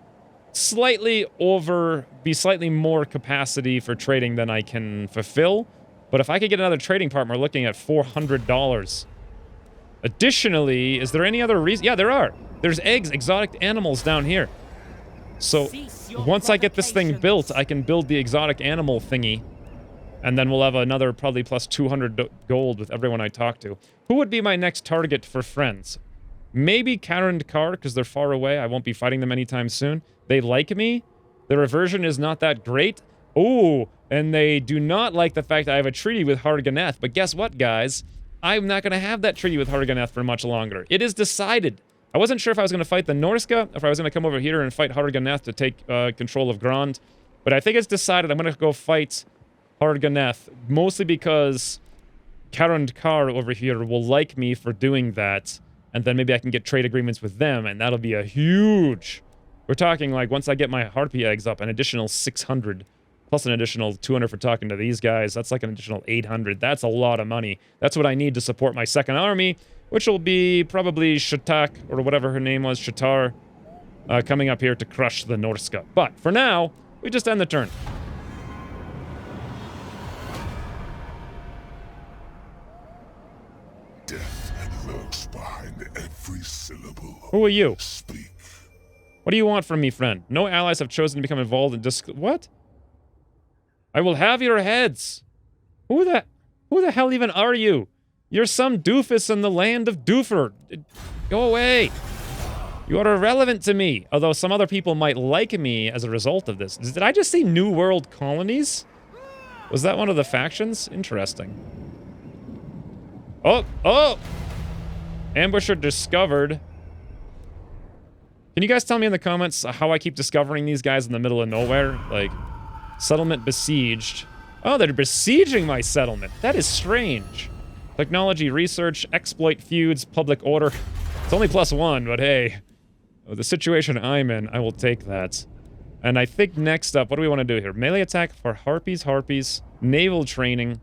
be slightly more capacity for trading than I can fulfill. But if I could get another trading partner, we're looking at $400. Additionally, is there any other reason? Yeah, there are. There's eggs, exotic animals down here. So once I get this thing built, I can build the exotic animal thingy. And then we'll have another probably plus 200 gold with everyone I talk to. Who would be my next target for friends? Maybe Karen and Carr, because they're far away. I won't be fighting them anytime soon. They like me. Their aversion is not that great. Ooh, and they do not like the fact that I have a treaty with Harganeth. But guess what, guys? I'm not going to have that treaty with Harganeth for much longer. It is decided. I wasn't sure if I was going to fight the Norska, if I was going to come over here and fight Harganeth to take control of Grond. But I think it's decided I'm going to go fight Harganeth, mostly because Karandkar over here will like me for doing that, and then maybe I can get trade agreements with them, and that'll be a huge... We're talking like, once I get my harpy eggs up, an additional 600, plus an additional 200 for talking to these guys, that's like an additional 800. That's a lot of money. That's what I need to support my second army, which will be probably Shatak, or whatever her name was, Shatar, coming up here to crush the Norska. But for now, we just end the turn. Death lurks behind every syllable. Who are you? Speak. What do you want from me, friend? No allies have chosen to become involved in what? I will have your heads. Who the hell even are you? You're some doofus in the land of Doofer. Go away. You are irrelevant to me. Although some other people might like me as a result of this. Did I just see New World colonies? Was that one of the factions? Interesting. Oh! Ambusher discovered. Can you guys tell me in the comments how I keep discovering these guys in the middle of nowhere? Like, settlement besieged. Oh, they're besieging my settlement. That is strange. Technology research, exploit feuds, public order. It's only +1, but hey. With the situation I'm in, I will take that. And I think next up, what do we want to do here? Melee attack for harpies. Naval training.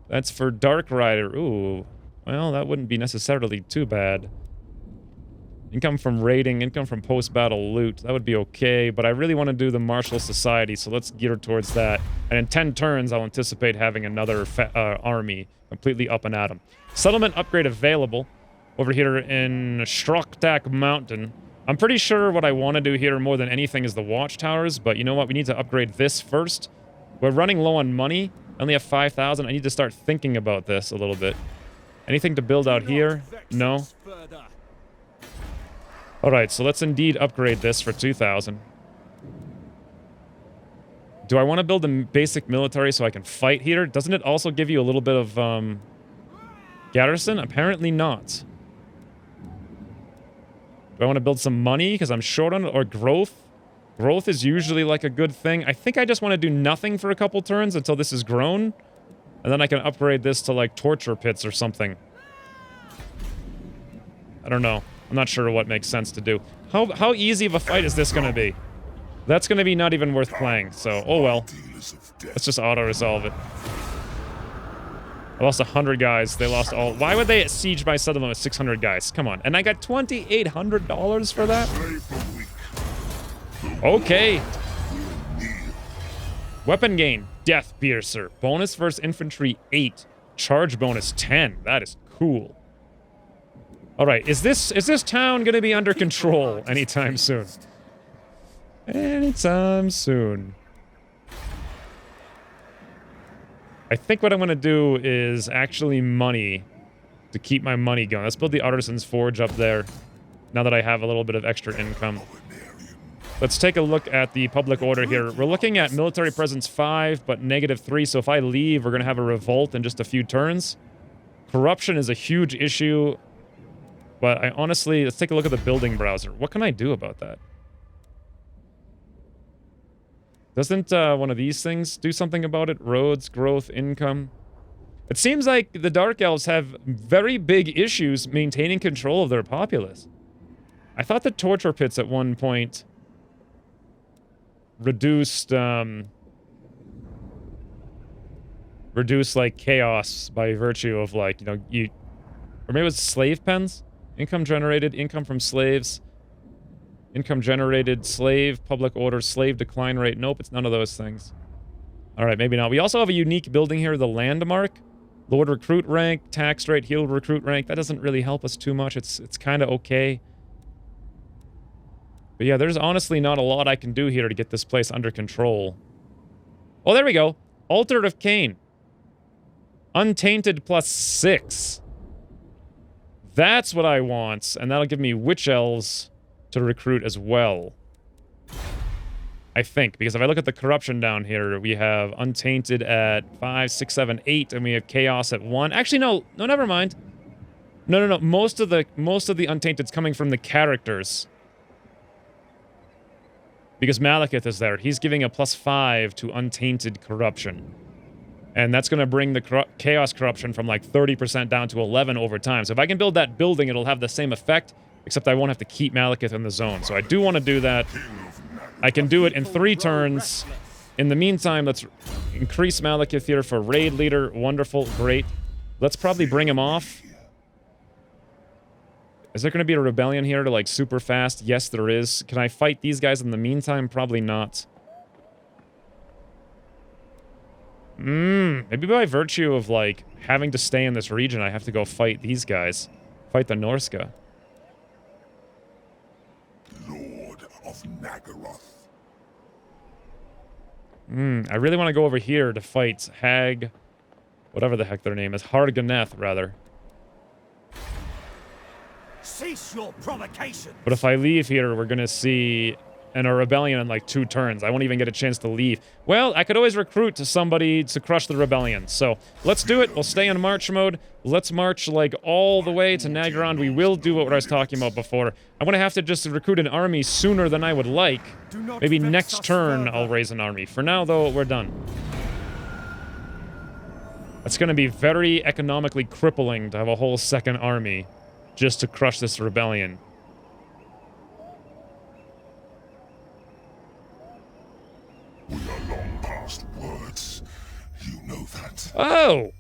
That's for Dark Rider. Ooh. Well, that wouldn't be necessarily too bad. Income from raiding, income from post-battle loot. That would be okay, but I really want to do the Martial Society, so let's gear towards that. And in 10 turns, I'll anticipate having another army completely up and at 'em. Settlement upgrade available over here in Shroktak Mountain. I'm pretty sure what I want to do here more than anything is the watchtowers, but you know what? We need to upgrade this first. We're running low on money. I only have 5,000. I need to start thinking about this a little bit. Anything to build out here? No. Alright, so let's indeed upgrade this for 2,000. Do I want to build a basic military so I can fight here? Doesn't it also give you a little bit of, garrison? Apparently not. Do I want to build some money because I'm short on it? Or growth? Growth is usually like a good thing. I think I just want to do nothing for a couple turns until this is grown. And then I can upgrade this to like torture pits or something. I don't know. I'm not sure what makes sense to do. How easy of a fight is this going to be? That's going to be not even worth playing, so oh well. Let's just auto-resolve it. I lost 100 guys. They lost all... Why would they siege my settlement with 600 guys? Come on. And I got $2,800 for that? Okay. Weapon gain. Death Piercer. Bonus versus infantry 8. Charge bonus 10. That is cool. All right, is this town going to be under control anytime soon? Anytime soon. I think what I'm going to do is actually money to keep my money going. Let's build the Artisan's Forge up there now that I have a little bit of extra income. Let's take a look at the public order here. We're looking at military presence 5, but -3, so if I leave, we're going to have a revolt in just a few turns. Corruption is a huge issue, but I honestly... Let's take a look at the building browser. What can I do about that? Doesn't one of these things do something about it? Roads, growth, income. It seems like the Dark Elves have very big issues maintaining control of their populace. I thought the torture pits at one point reduced like chaos by virtue of like, you know, or maybe it was slave pens? Income generated, income from slaves. Income generated, slave, public order, slave decline rate. Nope, it's none of those things. Alright, maybe not. We also have a unique building here, the Landmark. Lord recruit rank, tax rate, healed recruit rank. That doesn't really help us too much. It's kind of okay. But yeah, there's honestly not a lot I can do here to get this place under control. Oh, there we go. Altar of Cain. Untainted +6. That's what I want. And that'll give me Witch Elves to recruit as well. I think, because if I look at the corruption down here, we have Untainted at 5, 6, 7, 8, and we have Chaos at 1. Actually, no, never mind. No. Most of the Untainted's coming from the characters. Because Malekith is there. He's giving a +5 to Untainted corruption. And that's going to bring the Chaos corruption from like 30% down to 11 over time. So if I can build that building, it'll have the same effect, except I won't have to keep Malekith in the zone. So I do want to do that. I can do it in 3 turns. In the meantime, let's increase Malekith here for raid leader. Wonderful, great. Let's probably bring him off. Is there going to be a rebellion here to like super fast? Yes, there is. Can I fight these guys in the meantime? Probably not. Maybe by virtue of like having to stay in this region, I have to go fight these guys. Fight the Norska. Lord of Nagaroth. I really want to go over here to fight Hag... Whatever the heck their name is. Harganeth, rather. Cease your provocation. But if I leave here, we're going to see a rebellion in like 2 turns. I won't even get a chance to leave. Well, I could always recruit to somebody to crush the rebellion. So let's do it. We'll stay in march mode. Let's march like all the way to Nagron. We will do what I was talking about before. I'm going to have to just recruit an army sooner than I would like. Maybe next turn I'll raise an army. For now, though, we're done. It's going to be very economically crippling to have a whole second army just to crush this rebellion. We are long past words. You know that. Oh!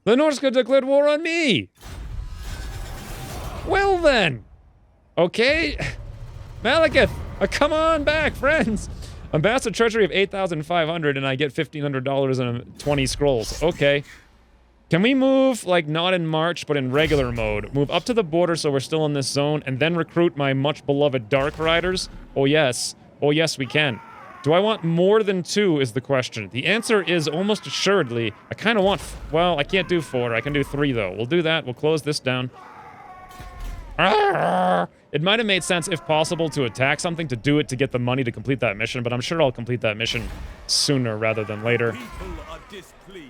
The Norska declared war on me! Well then! Okay. Malekith, come on back, friends! Amass a treasury of 8,500 and I get $1,500 and 20 scrolls. Okay. Can we move, like, not in March, but in regular mode? Move up to the border so we're still in this zone, and then recruit my much-beloved Dark Riders? Oh, yes. Oh, yes, we can. Do I want more than 2 is the question. The answer is almost assuredly, I kind of want... Well, I can't do 4. I can do 3, though. We'll do that. We'll close this down. It might have made sense, if possible, to attack something, to do it to get the money to complete that mission, but I'm sure I'll complete that mission sooner rather than later.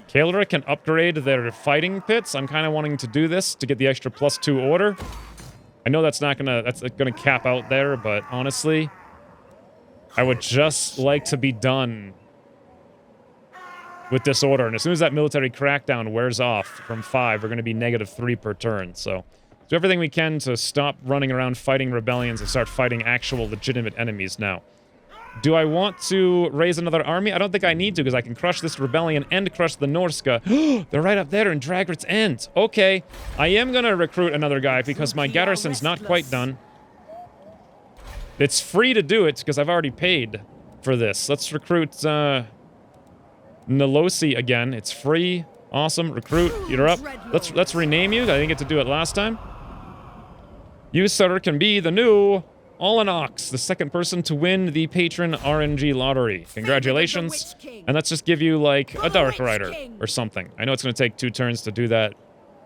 Kael'ra can upgrade their fighting pits. I'm kind of wanting to do this to get the extra +2 order. I know that's not gonna... That's gonna cap out there, but honestly... I would just like to be done with this order. And as soon as that military crackdown wears off from 5, we're going to be -3 per turn. So do everything we can to stop running around fighting rebellions and start fighting actual legitimate enemies now. Do I want to raise another army? I don't think I need to, because I can crush this rebellion and crush the Norska. They're right up there in Dragrit's End. Okay, I am going to recruit another guy because my garrison's not quite done. It's free to do it, because I've already paid for this. Let's recruit Nolosi again. It's free. Awesome. Recruit, you're up. Let's rename you. I didn't get to do it last time. You, sir, can be the new Olinox, the second person to win the patron RNG lottery. Congratulations. And let's just give you, like, a Dark Rider or something. I know it's going to take 2 turns to do that.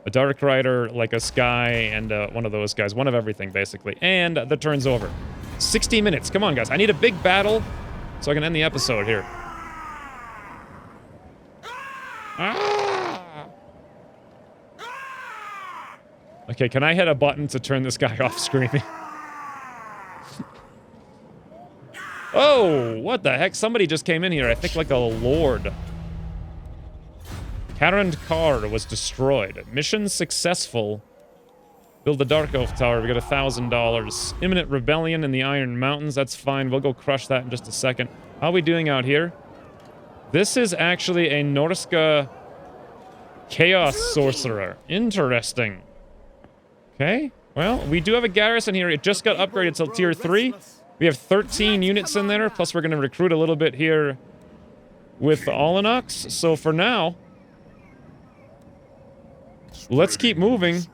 A Dark Rider, like a Sky, and one of those guys. One of everything, basically. And the turn's over. 60 minutes. Come on, guys. I need a big battle so I can end the episode here. Ah! Okay, can I hit a button to turn this guy off screaming? Oh, what the heck? Somebody just came in here. I think like a lord. Carrand Car was destroyed. Mission successful. Build the Dark Elf Tower. We got $1,000. Imminent rebellion in the Iron Mountains. That's fine. We'll go crush that in just a second. How are we doing out here? This is actually a Norska Chaos Sorcerer. Interesting. Okay. Well, we do have a garrison here. It just got upgraded to tier 3. We have 13 units in there. Plus, we're going to recruit a little bit here with Olinox. So for now, let's keep moving.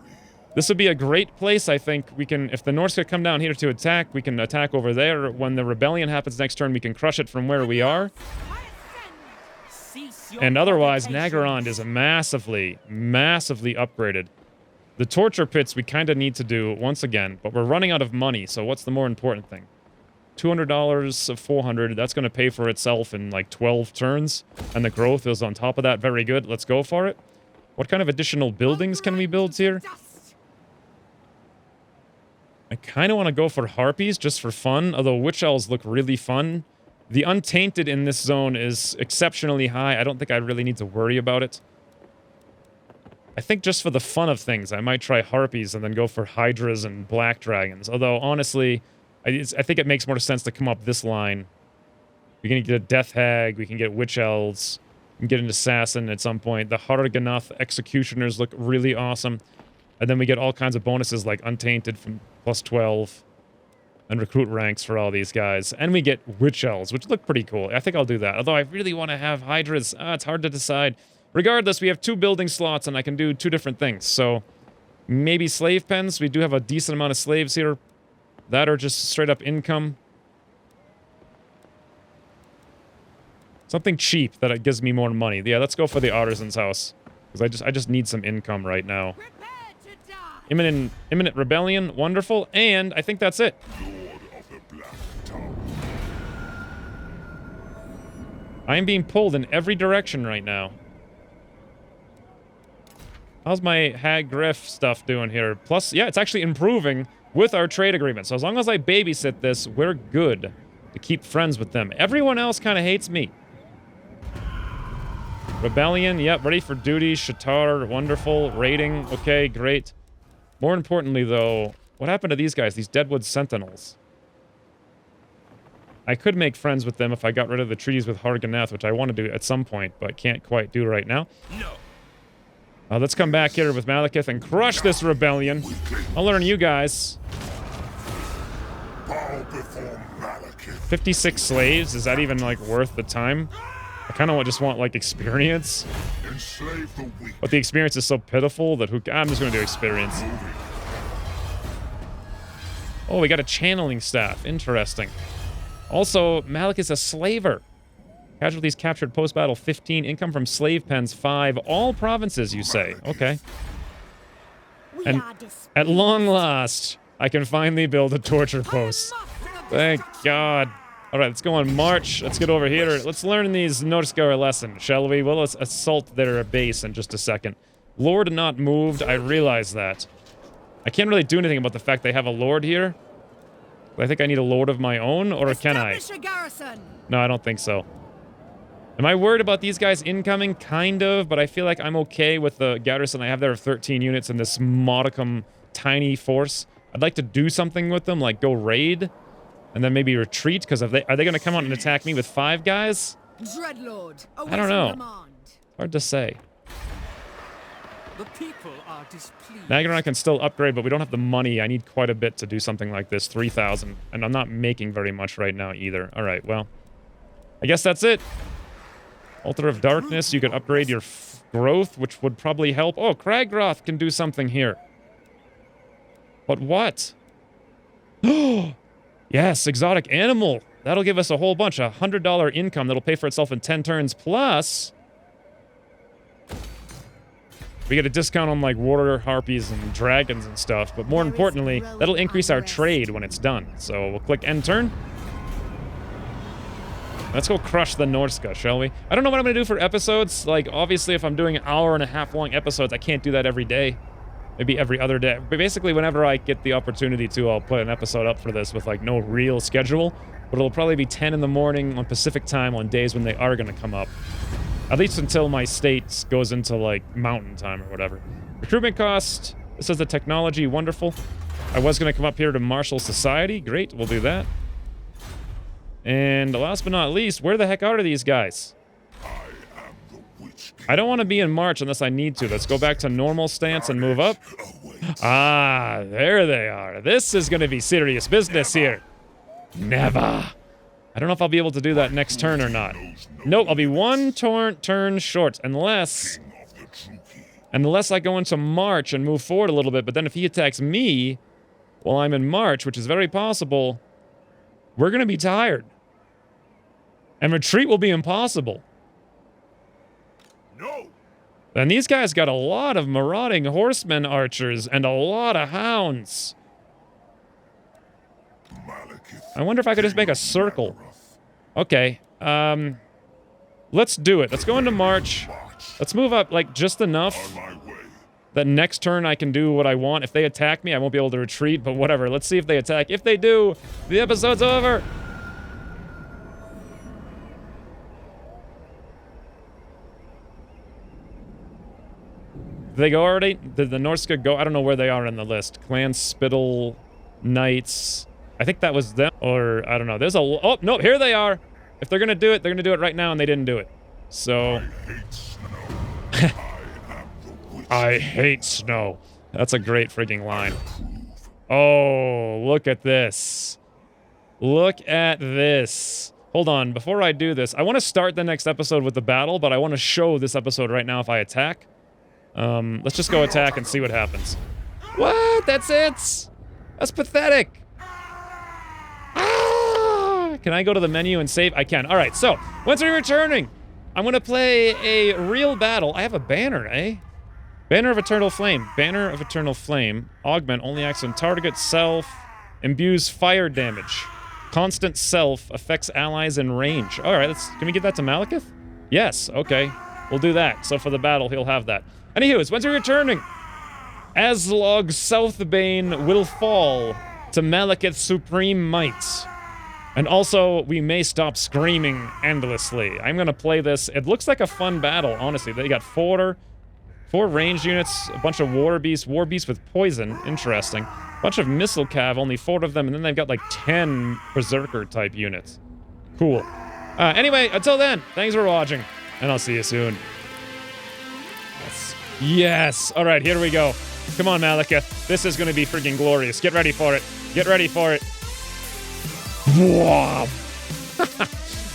This would be a great place, I think. We can, if the Norska come down here to attack, we can attack over there. When the rebellion happens next turn, we can crush it from where we are. And otherwise, Nagarond is massively, massively upgraded. The torture pits we kind of need to do once again, but we're running out of money, so what's the more important thing? $200 of 400, that's going to pay for itself in like 12 turns, and the growth is on top of that. Very good, let's go for it. What kind of additional buildings can we build here? I kind of want to go for harpies just for fun, although witch elves look really fun. The untainted in this zone is exceptionally high. I don't think I really need to worry about it. I think just for the fun of things, I might try harpies and then go for hydras and black dragons. Although, honestly, I think it makes more sense to come up this line. We can get a death hag, we can get witch elves, we can get an assassin at some point. The Harganath executioners look really awesome. And then we get all kinds of bonuses like untainted from +12. And recruit ranks for all these guys. And we get witch elves, which look pretty cool. I think I'll do that. Although I really want to have hydras. It's hard to decide. Regardless, we have 2 building slots and I can do 2 different things. So maybe slave pens. We do have a decent amount of slaves here. That or just straight up income. Something cheap that it gives me more money. Yeah, let's go for the artisan's house. Because I just need some income right now. Imminent rebellion. Wonderful. And I think that's it. I am being pulled in every direction right now. How's my Hag Griff stuff doing here? Plus, yeah, it's actually improving with our trade agreement. So as long as I babysit this, we're good to keep friends with them. Everyone else kind of hates me. Rebellion, yep, ready for duty. Shatar, wonderful. Raiding, okay, great. More importantly, though, what happened to these guys, these Deadwood Sentinels? I could make friends with them if I got rid of the treaties with Harganath, which I want to do at some point, but can't quite do right now. No. Let's come back here with Malekith and crush this rebellion. I'll learn you guys. 56 slaves, is that even, like, worth the time? I kind of just want, like, experience. But the experience is so pitiful that I'm just going to do experience. Oh, we got a channeling staff. Interesting. Also, Malekith is a slaver. Casualties captured post-battle 15. Income from slave pens 5. All provinces, you say. Okay. And at long last, I can finally build a torture post. Thank God. All right, let's go on march. Let's get over here. Let's learn these Norska a lesson, shall we? We'll assault their base in just a second. Lord not moved. I realize that. I can't really do anything about the fact they have a lord here. I think I need a lord of my own, or can I? No, I don't think so. Am I worried about these guys incoming? Kind of, but I feel like I'm okay with the garrison I have there of 13 units and this modicum tiny force. I'd like to do something with them, like go raid, and then maybe retreat, because are they going to come out and attack me with 5 guys? Dreadlord, I don't know. Hard to say. The people are displeased. Nagaron can still upgrade, but we don't have the money. I need quite a bit to do something like this. 3,000. And I'm not making very much right now either. Alright, well. I guess that's it. Altar of Darkness. You can upgrade your growth, which would probably help. Oh, Kragroth can do something here. But what? Yes, exotic animal. That'll give us a whole bunch, $100 income that'll pay for itself in 10 turns. Plus, we get a discount on like water harpies and dragons and stuff. But more importantly, that'll increase our trade when it's done. So we'll click end turn. Let's go crush the Norska, shall we? I don't know what I'm going to do for episodes. Like, obviously, if I'm doing an hour-and-a-half long episodes, I can't do that every day. Maybe every other day. But basically, whenever I get the opportunity to, I'll put an episode up for this with, like, no real schedule. But it'll probably be 10 in the morning on Pacific time on days when they are going to come up. At least until my state goes into, like, mountain time or whatever. Recruitment cost. This is the technology. Wonderful. I was going to come up here to Martial Society. Great. We'll do that. And last but not least, where the heck are these guys? I don't want to be in March unless I need to. Let's go back to normal stance and move up. Ah, there they are. This is going to be serious business here. Never. I don't know if I'll be able to do that next turn or not. Nope, I'll be one turn short unless I go into March and move forward a little bit. But then if he attacks me while I'm in March, which is very possible, we're going to be tired. And retreat will be impossible. No. And these guys got a lot of marauding horsemen archers and a lot of hounds. Malekith, I wonder if I could just make a circle. Okay. Let's do it. Let's go into March. Let's move up like just enough that next turn I can do what I want. If they attack me, I won't be able to retreat, but whatever. Let's see if they attack. If they do, the episode's over. Did they go already? Did the Norska go? I don't know where they are in the list. Clan Spittle Knights. I think that was them. Or, I don't know. There's a... Oh, no, here they are. If they're going to do it, they're going to do it right now, and they didn't do it. So... I hate snow. That's a great freaking line. Oh, look at this. Look at this. Hold on. Before I do this, I want to start the next episode with the battle, but I want to show this episode right now if I attack. Let's just go attack and see what happens. What? That's it? That's pathetic. Ah! Can I go to the menu and save? I can. All right, so once we're returning, I'm going to play a real battle. I have a banner, eh? Banner of Eternal Flame. Banner of Eternal Flame. Augment only acts on target. Self. Imbues fire damage. Constant self affects allies in range. All right, can we get that to Malekith? Yes, okay. We'll do that. So for the battle, he'll have that. Anywho, once we're returning, Aslog Southbane will fall to Malekith's supreme might. And also, we may stop screaming endlessly. I'm going to play this. It looks like a fun battle, honestly. They got four ranged units, a bunch of war beasts with poison. Interesting. A bunch of missile cav, only 4 of them, and then they've got like 10 berserker-type units. Cool. Anyway, until then, thanks for watching, and I'll see you soon. Yes. All right, here we go. Come on, Malekith. This is going to be freaking glorious. Get ready for it. Get ready for it.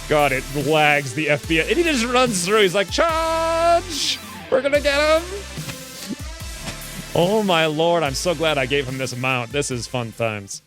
God, it lags the FPS. And he just runs through. He's like, charge! We're going to get him. Oh, my Lord. I'm so glad I gave him this mount. This is fun times.